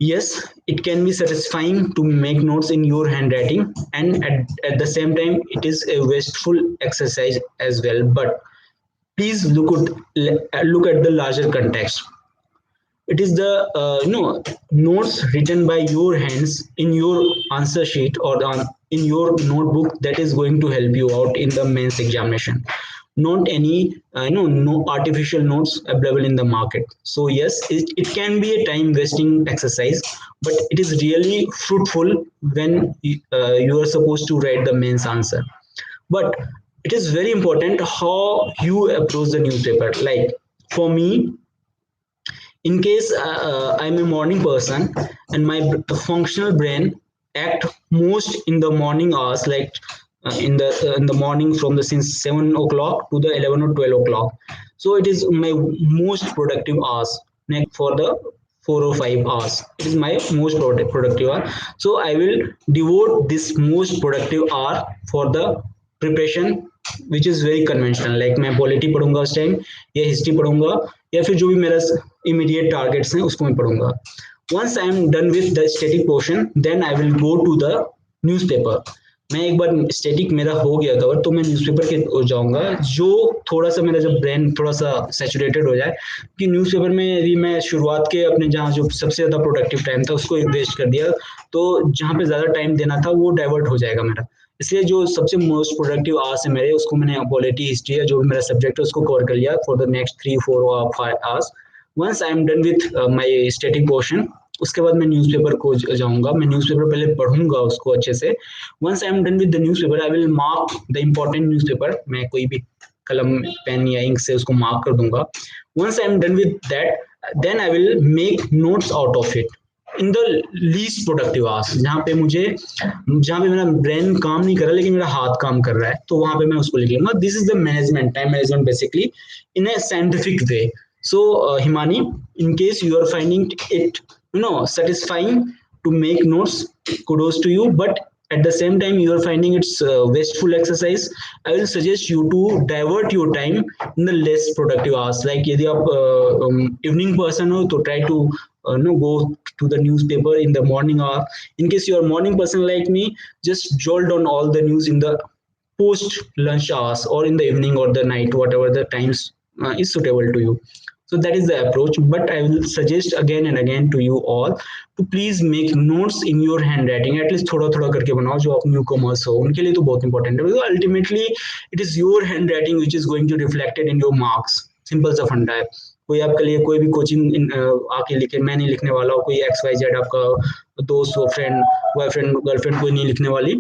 Yes, it can be satisfying to make notes in your handwriting, and at the same time it is a wasteful exercise as well. But please look at the larger context. It is the notes written by your hands in your answer sheet or in your notebook that is going to help you out in the mains examination, not any no artificial notes available in the market. So yes, it can be a time wasting exercise, but it is really fruitful when you are supposed to write the mains answer. But it is very important how you approach the newspaper. Like for me, in case I'm a morning person and my functional brain act most in the morning hours, like in the morning from the since 7 o'clock to the 11 or 12 o'clock. So it is my most productive hours for the 4 or 5 hours. It is my most productive hour. So I will devote this most productive hour for the preparation which is very conventional. Like मैं polity पढ़ूंगा उस time, या history पढ़ूंगा, या फिर जो भी मेरा इमीडिएट टारगेट्स हैं उसको मैं पढ़ूंगा. Once I am done with the static portion, then I will go to the newspaper. मैं एक बार स्टैटिक मेरा हो गया कवर तो मैं न्यूज़पेपर के जाऊंगा, जो थोड़ा सा मेरा जब ब्रेन थोड़ा सा सैचुरेटेड हो जाए. कि न्यूज़पेपर में यदि मैं शुरुआत के अपने जहाँ जो सबसे ज़्यादा प्रोडक्टिव टाइम था उसको वेस्ट कर दिया, तो जहाँ पे ज़्यादा टाइम देना था वो डाइवर्ट हो जाएगा मेरा. इसलिए जो सबसे मोस्ट प्रोडक्टिव आवर्स है मेरे, उसको मैंने पॉलिटी, हिस्ट्री या जो भी मेरा सब्जेक्ट है उसको कवर कर लिया फॉर द नेक्स्ट 3, 4 और 5 hours. Once I am done with my static portion, उसके बाद मैं न्यूज़पेपर को जाऊंगा. मैं न्यूज़पेपर पहले पढ़ूंगा उसको अच्छे से. Once I am done with the newspaper, I will mark the important newspaper. मैं कोई भी कलम, पेन या इंक से उसको मार्क कर दूंगा. Once I am done with that, then I will make notes out of it in the least productive hours, जहाँ पे मेरा ब्रेन काम नहीं कर रहा लेकिन मेरा हाथ काम कर रहा है, तो वहां पे मैं उसको लिख लूंगा. This is the management, time management basically in A scientific way. So Himani, in case you are finding it satisfying to make notes, kudos to you, but at the same time you are finding it's wasteful exercise, I will suggest you to divert your time in the less productive hours. Like यदि आप evening person हो तो try to go to the newspaper in the morning hour. In case you are morning person like me, just jolt on all the news in the post lunch hours or in the evening or the night, whatever the times is suitable to you. So that is the approach, but I will suggest again and again to you all to please make notes in your handwriting. At least थोड़ा थोड़ा करके बनाओ. जो आप new commerce हो उनके लिए तो बहुत इंपॉर्टेंट है. Ultimately it is your handwriting which is going to reflected in your marks. Simple सा फंडा है. कोई आपके लिए कोई भी कोचिंग आके लिखे, मैं नहीं लिखने वाला. कोई XYZ आपका दोस्त हो, फ्रेंड, बॉयफ्रेंड, गर्लफ्रेंड, कोई नहीं लिखने वाली.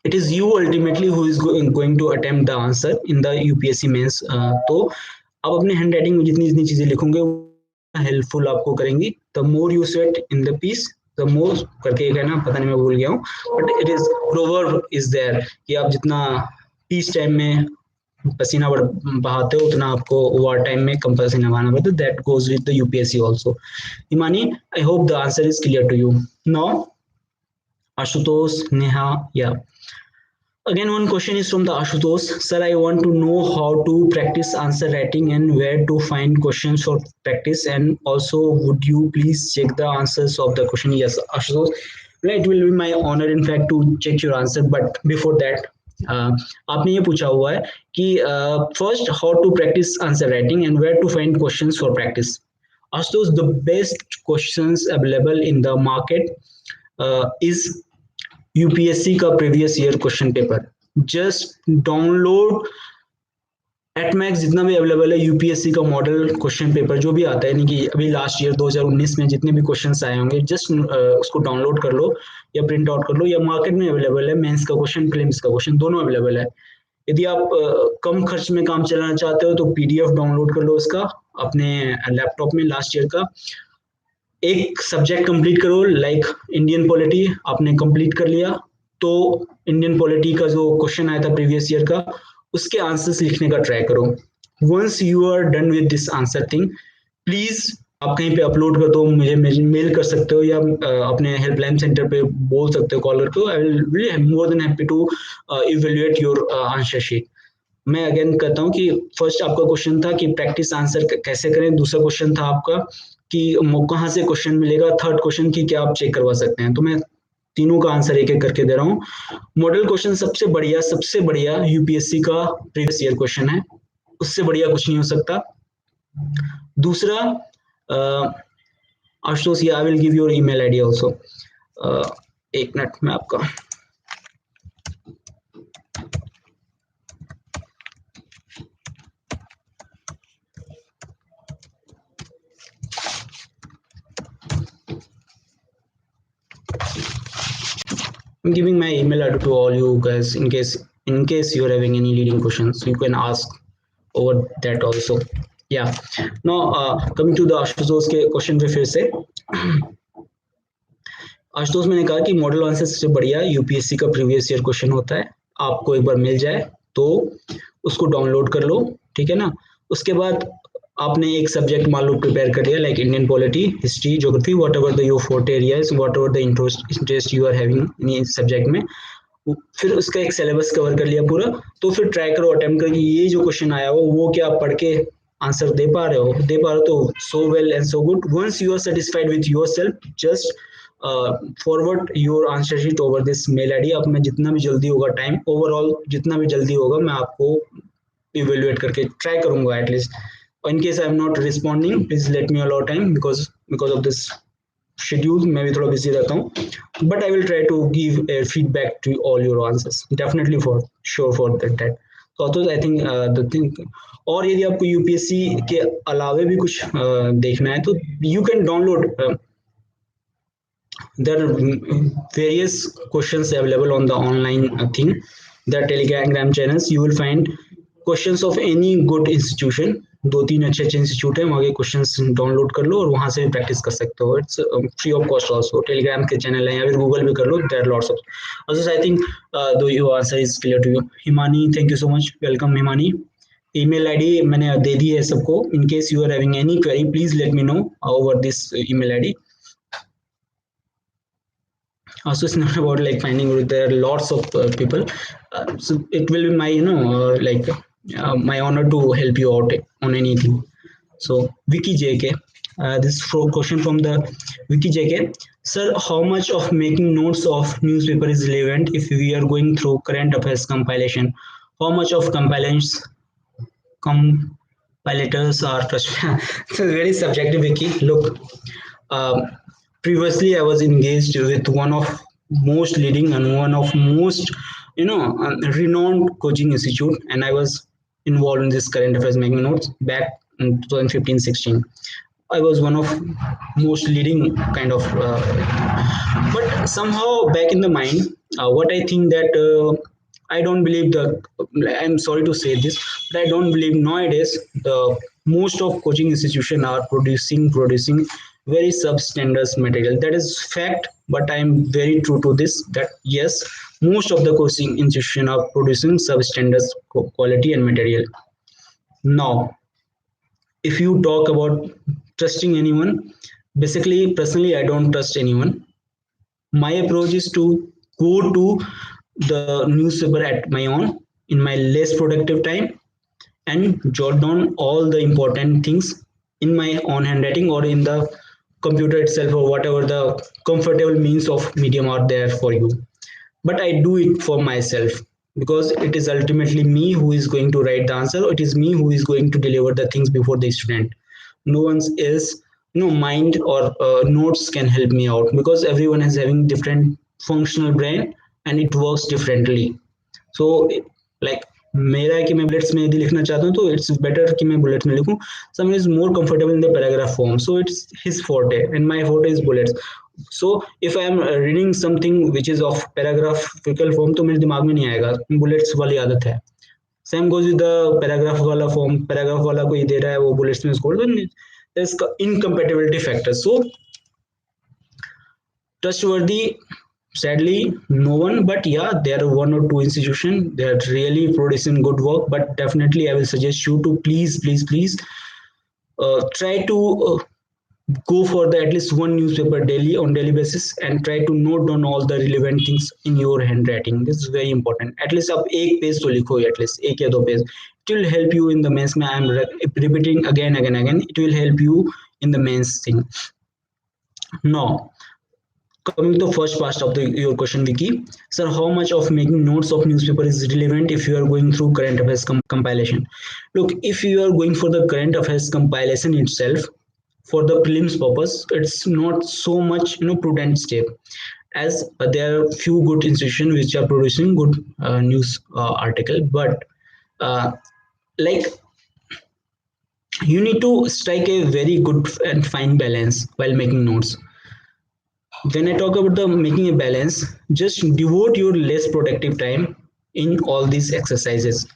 It is you ultimately who is going to attempt the answer in the UPSC mains. तो आप अपने हैंड राइटिंग में जितनी जितनी चीजें लिखोगे हेल्पफुल आपको करेंगी. The more you sweat in the peace, the more करके एक है ना, पता नहीं मैं भूल गया हूँ, but it is proverb is there कि आप जितना पीस टाइम में पसीना बहाते हो उतना आपको वॉर टाइम में कम पसीना बहाना पड़ता है. That goes with the UPSC also. Himani, I hope the answer is clear to you now. Ashutosh, Neha, या again one question is from the Ashutosh. Sir, I want to know how to practice answer writing and where to find questions for practice, and also would you please check the answers of the question. Yes, Ashutosh, it will be my honor in fact to check your answer, but before that आपने ये पूछा हुआ है कि first how to practice answer writing and where to find questions for practice. Ashutosh, the best questions available in the market is UPSC का previous year question paper. Just download at max जितना भी available है UPSC का model question paper जो भी आता है, यानी कि अभी लास्ट ईयर 2019 में जितने भी क्वेश्चंस आए होंगे, जस्ट उसको डाउनलोड कर लो या प्रिंट आउट कर लो, या मार्केट में अवेलेबल है. मेंस का क्वेश्चन, प्रीलिम्स का क्वेश्चन, दोनों अवेलेबल है. यदि आप कम खर्च में काम चलाना चाहते हो तो पीडीएफ डाउनलोड कर लो उसका अपने लैपटॉप में. लास्ट ईयर का एक सब्जेक्ट कंप्लीट करो, लाइक इंडियन पॉलिटी आपने कंप्लीट कर लिया, तो इंडियन पॉलिटी का जो क्वेश्चन आया था प्रीवियस ईयर का, उसके आंसर्स लिखने का ट्राई करो. Once you are done with this answer thing, please आप कहीं पे अपलोड कर दो, मुझे मेल कर सकते हो या अपने हेल्पलाइन सेंटर पे बोल सकते हो, कॉल करके. I will really more than happy to evaluate your answer sheet. मैं अगेन कहता हूँ कि फर्स्ट आपका क्वेश्चन था कि प्रैक्टिस आंसर कैसे करें. दूसरा क्वेश्चन था आपका कि कहाँ से क्वेश्चन मिलेगा. थर्ड क्वेश्चन की क्या आप चेक करवा सकते हैं. तो मैं तीनों का आंसर एक एक करके दे रहा हूँ. मॉडल क्वेश्चन सबसे बढ़िया यूपीएससी का प्रीवियस ईयर क्वेश्चन है, उससे बढ़िया कुछ नहीं हो सकता. दूसरा, Ashutosh, I will give your email ID also. एक मिनट में आपका I'm giving my email ID to all you guys in case you are having any leading questions, you can ask over that also. Yeah. Now coming to the Ashutosh के question पे फिर से. आशुतोष, मैंने कहा कि मॉडल आंसर सबसे बढ़िया UPSC का प्रीवियस ईयर क्वेश्चन होता है. आपको एक बार मिल जाए तो उसको डाउनलोड कर लो, ठीक है ना. उसके बाद आपने एक सब्जेक्ट मान लो प्रिपेयर कर लिया like Indian polity, history, geography, whatever the your forte areas, whatever the interest you are having in subject में, फिर उसका एक सिलेबस कवर कर लिया पूरा। तो फिर ट्राई करो अटेम्प्ट करके ये जो क्वेश्चन आया हो वो क्या आप पढ़ के आंसर दे पा रहे हो तो so well and so good. Once you are satisfied with your self, just forward your answer sheet over this mail ID. अब मैं जितना भी जल्दी होगा टाइम, ओवरऑल जितना भी जल्दी होगा मैं आपको इवेल्युएट करके ट्राई करूंगा at least. In case I am not responding, please let me allow time, because of this schedule मैं भी थोड़ा बिजी रहता हूँ, but I will try to give a feedback to all your answers definitely for sure for that. तो I think the thing, और यदि आपको UPSC के अलावे भी कुछ देखना है तो you can download, there are various questions available on the online thing, the telegram channels. You will find questions of any good institution, दो तीन अच्छे अच्छे इंस्टीट्यूट है वहाँ के क्वेश्चंस डाउनलोड कर लो और वहाँ से भी प्रैक्टिस कर सकते हो। It's free of cost also, Telegram के चैनल है या फिर गूगल भी कर लो, there are lots of answers. I think though your answer is clear to you. Himani, thank you so much, welcome Himani. Email ID मैंने दे दी है सबको, in case you are having any query please let me know over this email ID. Also it's not about like finding route, there are lots of people, so it will be my my honor to help you out on anything. So Vicky JK, this question from the Vicky JK: sir, how much of making notes of newspaper is relevant if we are going through current affairs compilation? How much of compilators are trust? It's very subjective, Vicky. Look, um, previously I was engaged with one of most leading and one of most renowned coaching institute, and I was involved in this current affairs making notes back in 2015-16. I was one of most leading kind of, but somehow back in the mind, what I think that I don't believe the. I'm sorry to say this, but I don't believe nowadays the most of coaching institution are producing very substandard material. That is fact, but I'm very true to this. That yes, most of the coaching institution are producing substandard quality and material. Now, if you talk about trusting anyone, basically personally I don't trust anyone. My approach is to go to the newspaper at my own in my less productive time and jot down all the important things in my own handwriting or in the computer itself or whatever the comfortable means of medium are there for you. But I do it for myself because it is ultimately me who is going to write the answer. It is me who is going to deliver the things before the student. No one's else, mind or notes can help me out because everyone is having different functional brain and it works differently. So like मेरा है कि मैं bullets में यदि लिखना चाहता हूँ तो इट्स बेटर कि मैं बुलेट्स में लिखूं. Someone is more comfortable in the paragraph form, so it's his forte and my forte is bullets. So if I am reading something which is of paragraphical form तो मेरे दिमाग में नहीं आएगा, बुलेट्स वाली आदत है. Same goes with the paragraph वाला फॉर्म, पैराग्राफ वाला कोई दे रहा है वो बुलेट्स में स्कोर, तो इसका incompatibility factor. So trustworthy, sadly no one, but yeah there are one or two institutions that are really producing good work. But definitely I will suggest you to please try to go for the at least one newspaper daily on daily basis and try to note down all the relevant things in your handwriting. This is very important. At least आप एक page तो लिखो, at least एक या दो page. It will help you in the mains में. I am repeating again. It will help you in the mains thing. Now, coming to the first part of your question, Vicky. Sir, how much of making notes of newspaper is relevant if you are going through current affairs compilation? Look, if you are going for the current affairs compilation itself, for the prelims purpose, it's not so much prudent step, as there are few good institutions which are producing good news article. But like you need to strike a very good and fine balance while making notes. When I talk about the making a balance, just devote your less productive time in all these exercises.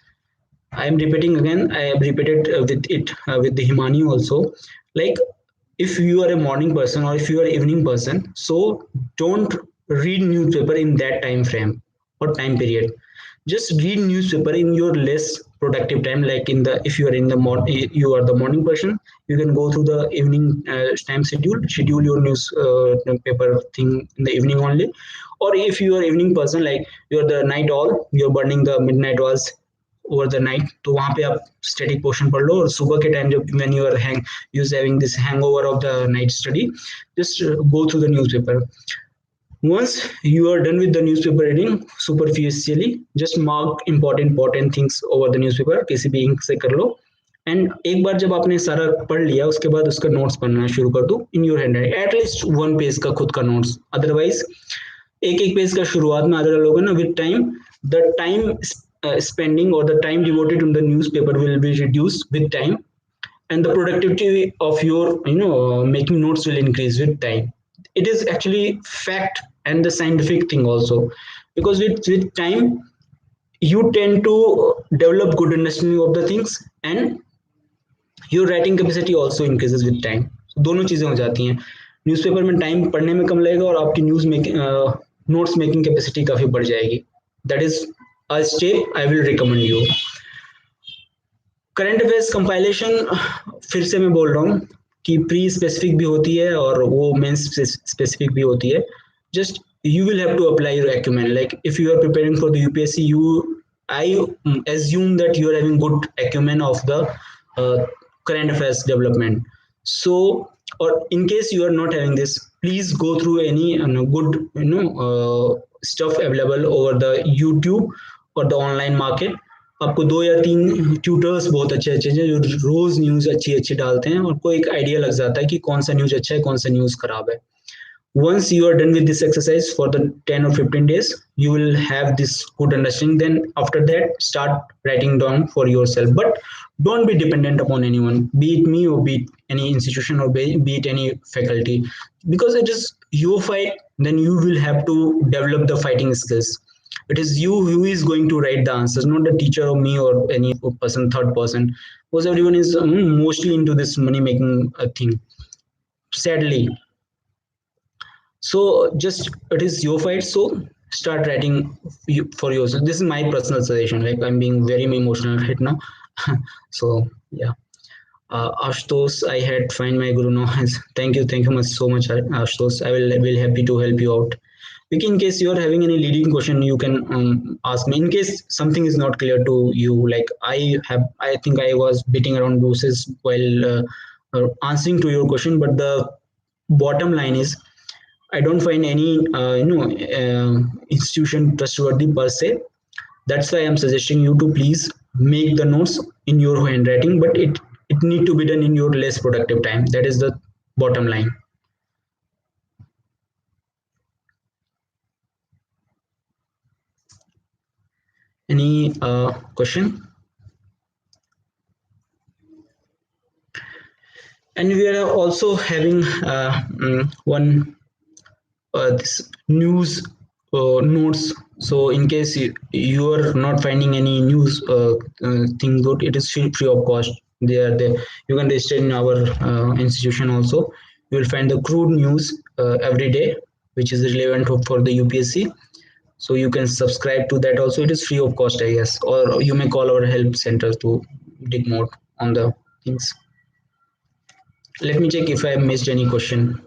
I am repeating again. I have repeated with it with the Himani also. Like if you are a morning person or if you are an evening person, so don't read newspaper in that time frame or time period. Just read newspaper in your less productive time. Like in the, if you are in the you are the morning person, you can go through the evening time schedule your news paper thing in the evening only. Or if you are evening person, like you're the night owl, you're burning the midnight hours over the night, तो वहां पे आप static portion पढ़ लो, और सुबह के time जब when you are having this hangover of the night study, just go through the newspaper. Once you are done with the newspaper reading superficially, just mark important things over the newspaper, किसी भी ink से कर लो. And एक बार जब आपने सारा पढ़ लिया, उसके बाद उसका नोट्स पढ़ना शुरू कर दो in your hand, at least 1 page का खुद का नोट्स. अदरवाइज एक पेज का शुरुआत में अगर लोगे ना, with time the time spending or the time devoted to the newspaper will be reduced with time, and the productivity of your making notes will increase with time. It is actually fact and the scientific thing also, because with time you tend to develop good understanding of the things, and your writing capacity also increases with time. So, दोनों चीजें हो जाती हैं. Newspaper में time पढ़ने में कम लगेगा और आपकी news making notes making capacity काफी बढ़ जाएगी. That is a step I will recommend you. Current affairs compilation, फिर से मैं बोल रहा हूँ कि प्री स्पेसिफिक भी होती है और वो मेन स्पेसिफिक भी होती है. Just you will have to apply your acumen. Like if you are preparing for the UPSC, I assume that you are having good acumen of the current affairs development. So, or in case you are not having this, please go through any good stuff available over the YouTube और the online market. आपको 2 या 3 tutors बहुत अच्छे हैं जो रोज news अच्छी डालते हैं, आपको एक आइडिया लग जाता है कि कौन सा न्यूज अच्छा है, कौन सा न्यूज खराब है. Once you are done with this exercise for the 10 or 15 days, you will have this good understanding. Then after that, start writing down for yourself. But don't be dependent upon anyone, be it me or be it any institution or be it any faculty, because it is your fight. Then you will have to develop the fighting skills. It is you who is going to write the answers, not the teacher or me or any person, third person, because everyone is mostly into this money making thing, sadly. So just it is your fight, so start writing for yourself. This is my personal suggestion, like I'm being very emotional right now. So yeah, Ashutosh, I had find my guru now. Thank you much so much, Ashutosh. I will happy to help you out. In case you are having any leading question, you can ask me. In case something is not clear to you, like I think I was beating around bushes while answering to your question, but the bottom line is I don't find any institution trustworthy per se. That's why I'm suggesting you to please make the notes in your handwriting, but it need to be done in your less productive time. That is the bottom line. Any question? And we are also having one this news notes. So in case you are not finding any news thing good, it is free of cost. They are there. You can register in our institution also. You will find the crude news every day, which is relevant for the UPSC. So you can subscribe to that also. It is free of cost, I guess. Or you may call our help center to dig more on the things. Let me check if I missed any question.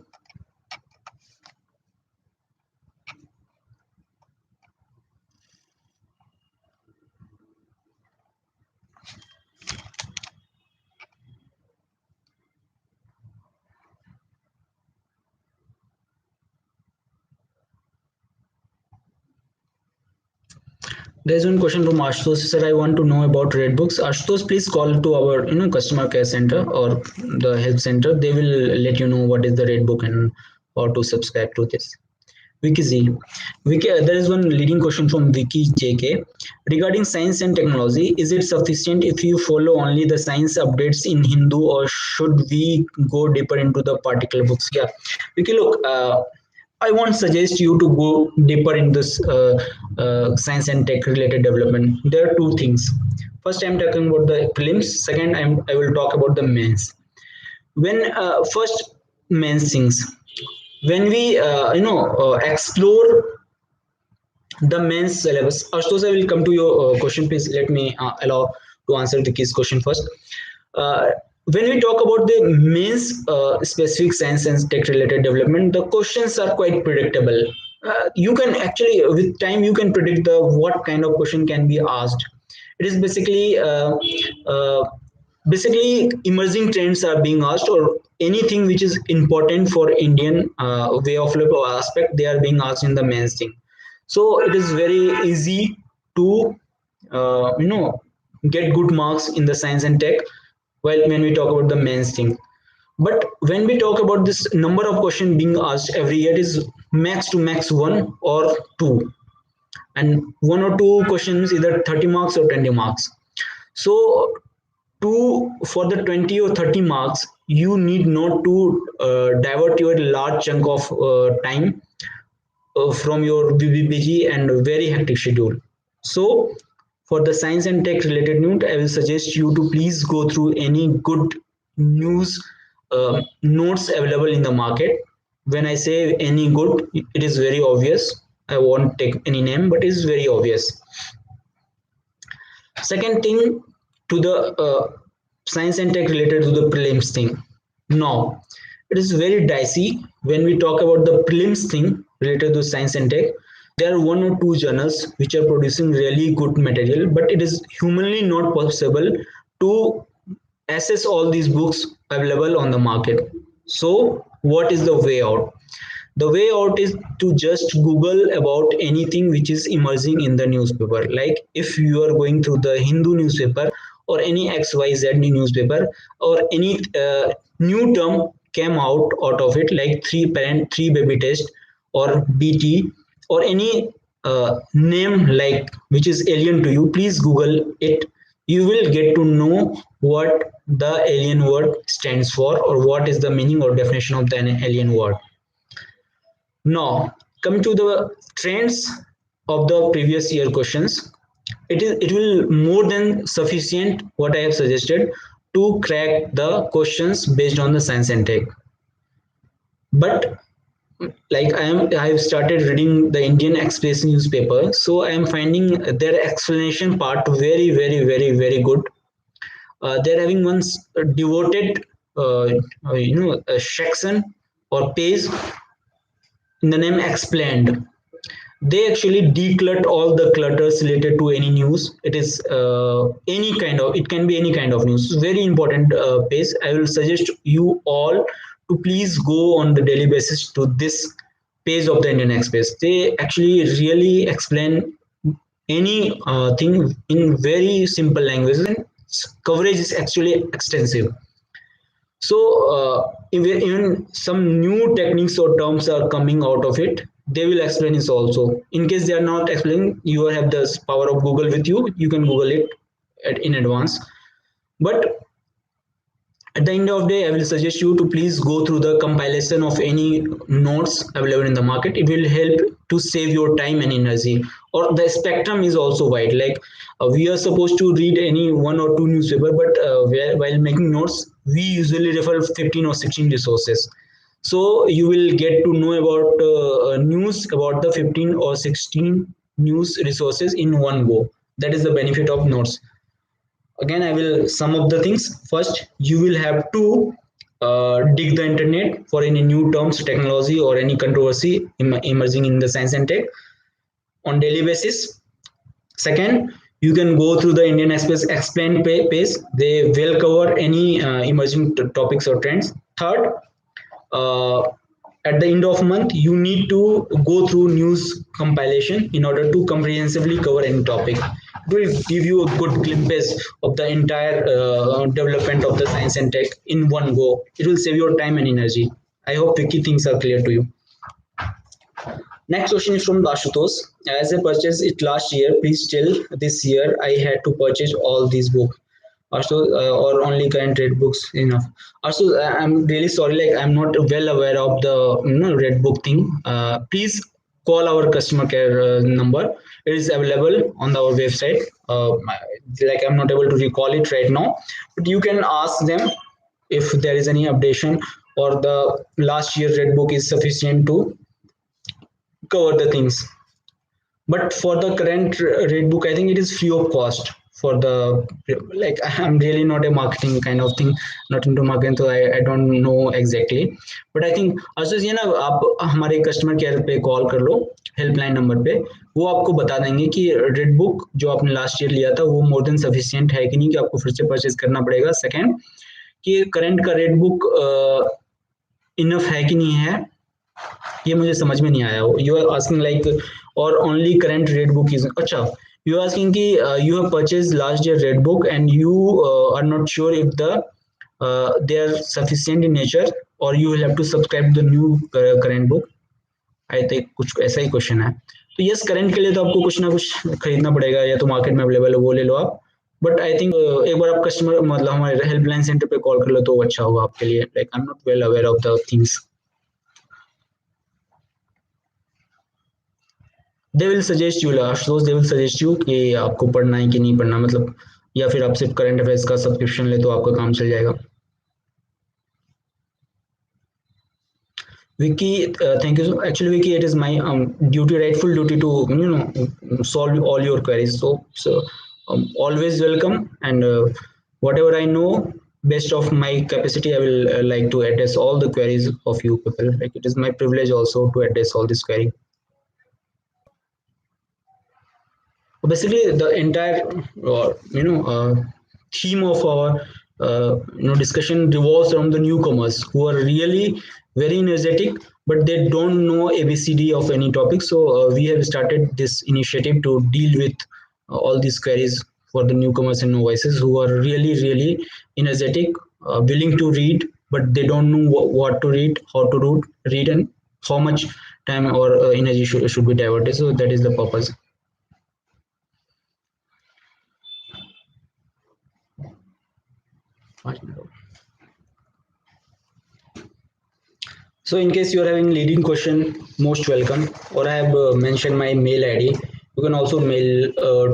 There's one question from Ashutosh. Sir, I want to know about red books. Ashutosh, please call to our customer care center or the help center. They will let you know what is the red book and how to subscribe to this. Vicky Z. Vicky, there is one leading question from Vicky JK. Regarding science and technology, is it sufficient if you follow only the science updates in Hindu, or should we go deeper into the particular books? Yeah, Vicky, look, I won't suggest you to go deeper in this science and tech related development. There are two things. First, I'm talking about the prelims. Second, I will talk about the mains. When first mains things, when we explore the mains syllabus. Ashutosh, I will come to your question. Please let me allow to answer Vicky's question first. Uh, when we talk about the mains specific science and tech related development, the questions are quite predictable. You can actually, with time, you can predict the what kind of question can be asked. It is uh, basically emerging trends are being asked, or anything which is important for Indian way of life or aspect, they are being asked in the mains thing. So it is very easy to get good marks in the science and tech while when we talk about the mains thing. But when we talk about this number of questions being asked every year, it is max to max one or two, and one or two questions either 30 marks or 20 marks. So to for the 20 or 30 marks, you need not to divert your large chunk of time from your busy and very hectic schedule. So, for the science and tech related news, I will suggest you to please go through any good news notes available in the market. When I say any good, it is very obvious. I won't take any name, but it is very obvious. Second thing, to the science and tech related to the prelims thing. Now, it is very dicey when we talk about the prelims thing related to science and tech. There are one or two journals which are producing really good material, but it is humanly not possible to assess all these books available on the market. So, what is the way out? The way out is to just Google about anything which is emerging in the newspaper. Like if you are going through the Hindu newspaper or any XYZ newspaper, or any new term came out of it, like three parent three baby test or BT, or any name like which is alien to you, please Google it. You will get to know what the alien word stands for, or what is the meaning or definition of the alien word. Now, coming to the trends of the previous year questions, it will more than sufficient what I have suggested to crack the questions based on the science and tech. But like I've started reading the Indian Express newspaper, so I am finding their explanation part very good. They're having one devoted a section or page in the name explained. They actually declutter all the clutters related to any news. It is any kind of, it can be any kind of news. Very important page. I will suggest you all to please go on the daily basis to this page of the Indian Express. They actually really explain any thing in very simple language, and coverage is actually extensive. So even some new techniques or terms are coming out of it. They will explain this also. In case they are not explaining, you have the power of Google with you. You can Google it in advance. But at the end of the day, I will suggest you to please go through the compilation of any notes available in the market. It will help to save your time and energy. Or the spectrum is also wide. Like we are supposed to read any one or two newspaper, but while making notes, we usually refer 15 or 16 resources. So you will get to know about news about the 15 or 16 news resources in one go. That is the benefit of notes. Again, I will sum up the things. First, you will have to dig the internet for any new terms, technology, or any controversy emerging in the science and tech on daily basis. Second, you can go through the Indian Express explain page. They will cover any emerging topics or trends. Third, uh, at the end of month, you need to go through news compilation in order to comprehensively cover any topic. It will give you a good glimpse of the entire development of the science and tech in one go. It will save your time and energy. I hope Vicky things are clear to you. Next question is from Ashutosh. As I purchased it last year, please tell this year I had to purchase all these books. Also, or only current rate books enough. Also, I'm really sorry, like I'm not well aware of the red book thing. Please call our customer care number. It is available on our website. Like I'm not able to recall it right now, but you can ask them if there is any updation, or the last year red book is sufficient to cover the things. But for the current rate book, I think it is free of cost for the, like, I'm really not a marketing kind of thing, not into marketing, so I don't know exactly. But I think also ये ना, आप हमारे customer care पे call कर लो, helpline number पे, वो आपको बता देंगे कि रेड बुक जो आपने लास्ट ईयर लिया था वो मोर देन सफिशिएंट है कि नहीं, कि आपको फिर से परचेज करना पड़ेगा। सेकंड, कि करंट का रेड बुक इनफ है कि नहीं है, ये मुझे समझ में नहीं आया। यू आर आस्किंग लाइक, और only current red book is, अच्छा, यू आर आस्किंग कि you have purchase last year red book and you are not sure if the they are sufficient in nature, और you will have to subscribe the new current book. I think कुछ ऐसा ही question है। तो yes, current के लिए तो आपको कुछ ना कुछ खरीदना पड़ेगा, या तो मार्केट में अवेलेबल है वो ले लो आप। बट आई थिंक एक बार आप कस्टमर, मतलब हमारे हेल्पलाइन सेंटर पे कॉल कर लो तो अच्छा होगा आपके लिए। Like I am not well aware of the things. They will suggest you last, they will suggest you कि आपको पढ़ना है कि नहीं पढ़ना, मतलब, या फिर आप सिर्फ करंट अफेयर्स का सब्सक्रिप्शन ले तो आपका काम चल जाएगा। Vicky, thank you. Actually, Vicky, it is my duty, rightful duty to solve all your queries. So always welcome, and whatever I know, best of my capacity, I will like to address all the queries of you people. Like, it is my privilege also to address all this query. Basically, the entire theme of our discussion revolves around the newcomers who are really very energetic, but they don't know abcd of any topic. So we have started this initiative to deal with all these queries for the newcomers and novices who are really really energetic, willing to read, but they don't know what to read, how to read, and how much time or energy should be diverted. So that is the purpose. So in case you are having leading question, most welcome. Or I have mentioned my mail ID. You can also mail